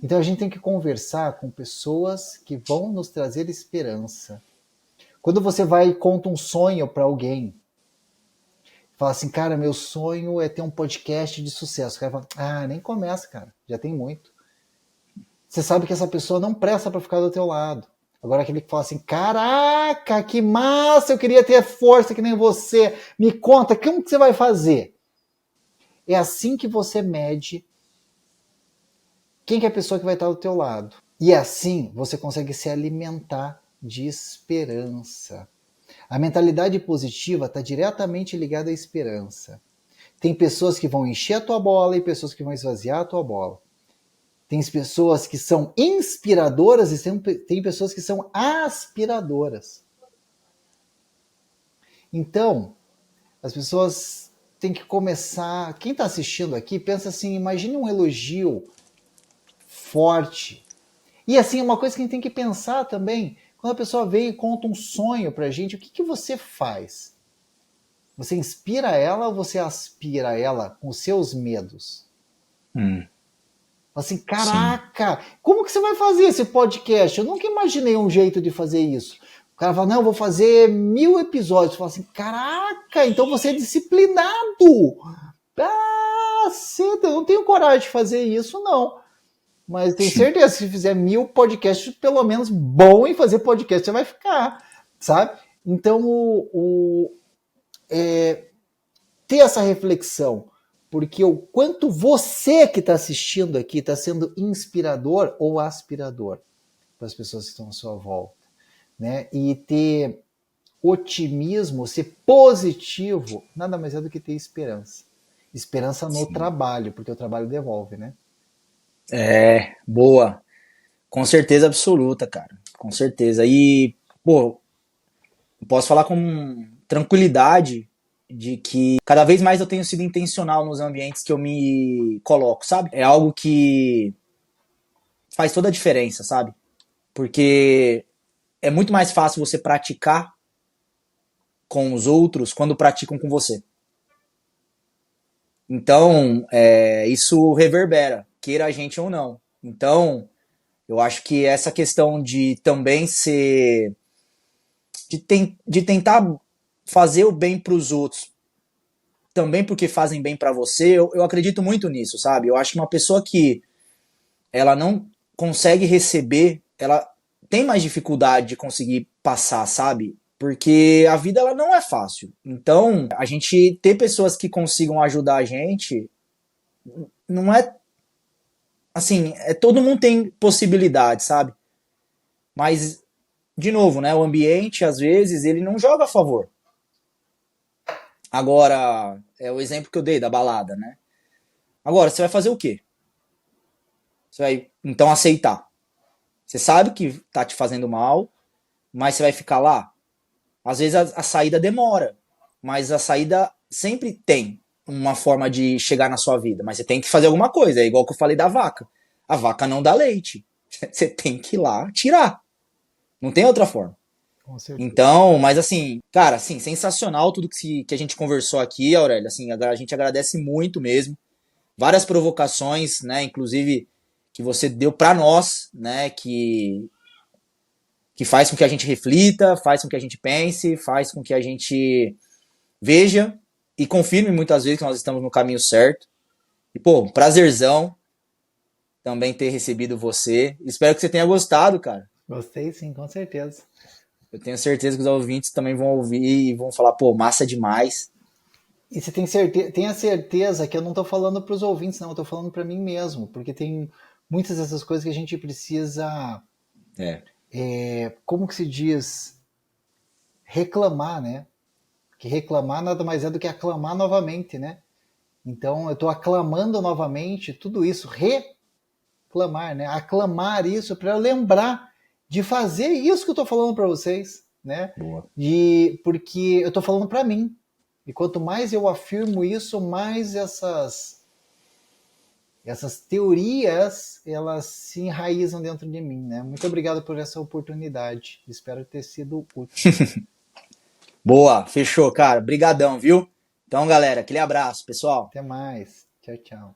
Então a gente tem que conversar com pessoas que vão nos trazer esperança. Quando você vai e conta um sonho para alguém, fala assim, cara, meu sonho é ter um podcast de sucesso. O cara fala, nem começa, cara, já tem muito. Você sabe que essa pessoa não presta para ficar do teu lado. Agora aquele que fala assim, caraca, que massa, eu queria ter força que nem você. Me conta, como que você vai fazer? É assim que você mede quem que é a pessoa que vai estar do teu lado. E assim você consegue se alimentar de esperança. A mentalidade positiva está diretamente ligada à esperança. Tem pessoas que vão encher a tua bola e pessoas que vão esvaziar a tua bola. Tem pessoas que são inspiradoras e tem pessoas que são aspiradoras. Então, as pessoas têm que começar... Quem está assistindo aqui, pensa assim, imagine um elogio forte. E assim, uma coisa que a gente tem que pensar também, quando a pessoa vem e conta um sonho pra gente, o que você faz? Você inspira ela ou você aspira ela com os seus medos? Assim, caraca, sim, como que você vai fazer esse podcast? Eu nunca imaginei um jeito de fazer isso. O cara fala, não, eu vou fazer 1000 episódios. Fala assim, caraca, então você é disciplinado. Cedo, eu não tenho coragem de fazer isso, não. Mas tenho certeza que se fizer 1000 podcasts, pelo menos bom em fazer podcast, você vai ficar, sabe? Então, ter essa reflexão, porque o quanto você que está assistindo aqui está sendo inspirador ou aspirador para as pessoas que estão à sua volta, né? E ter otimismo, ser positivo, nada mais é do que ter esperança. Esperança no trabalho, porque o trabalho devolve, né? Boa. Com certeza absoluta, cara. Com certeza. E, posso falar com tranquilidade de que cada vez mais eu tenho sido intencional nos ambientes que eu me coloco, sabe? É algo que faz toda a diferença, sabe? Porque é muito mais fácil você praticar com os outros quando praticam com você. Então, isso reverbera, queira a gente ou não. Então, eu acho que essa questão de também ser... de tentar fazer o bem para os outros, também porque fazem bem para você, eu acredito muito nisso, sabe? Eu acho que uma pessoa que ela não consegue receber, ela tem mais dificuldade de conseguir passar, sabe? Porque a vida ela não é fácil. Então, a gente ter pessoas que consigam ajudar a gente, não é... Assim, todo mundo tem possibilidade, sabe? Mas, de novo, né? O ambiente, às vezes, ele não joga a favor. Agora, é o exemplo que eu dei da balada, né? Agora, você vai fazer o quê? Você vai, então, aceitar. Você sabe que tá te fazendo mal, mas você vai ficar lá? Às vezes a saída demora, mas a saída sempre tem uma forma de chegar na sua vida. Mas você tem que fazer alguma coisa, é igual que eu falei da vaca. a vaca não dá leite. Você tem que ir lá tirar. Não tem outra forma. Com certeza. Então, mas assim, cara, assim, sensacional tudo que a gente conversou aqui, Aurélio. Assim, a gente agradece muito mesmo. Várias provocações, né? Inclusive que você deu para nós, né? Que faz com que a gente reflita, faz com que a gente pense, faz com que a gente veja e confirme muitas vezes que nós estamos no caminho certo. E, pô, prazerzão também ter recebido você. Espero que você tenha gostado, cara. Gostei sim, com certeza. Eu tenho certeza que os ouvintes também vão ouvir e vão falar, pô, massa demais. E você tenha certeza que eu não estou falando para os ouvintes, não, eu estou falando para mim mesmo, porque tem muitas dessas coisas que a gente precisa, como que se diz, reclamar, né? Que reclamar nada mais é do que aclamar novamente, né? Então eu estou aclamando novamente tudo isso, reclamar, né? Aclamar isso para eu lembrar de fazer isso que eu estou falando para vocês, né? Boa. Porque eu estou falando para mim. E quanto mais eu afirmo isso, mais essas teorias elas se enraizam dentro de mim, né? Muito obrigado por essa oportunidade. Espero ter sido útil. Boa, fechou, cara. Brigadão, viu? Então, galera, aquele abraço, pessoal. Até mais. Tchau, tchau.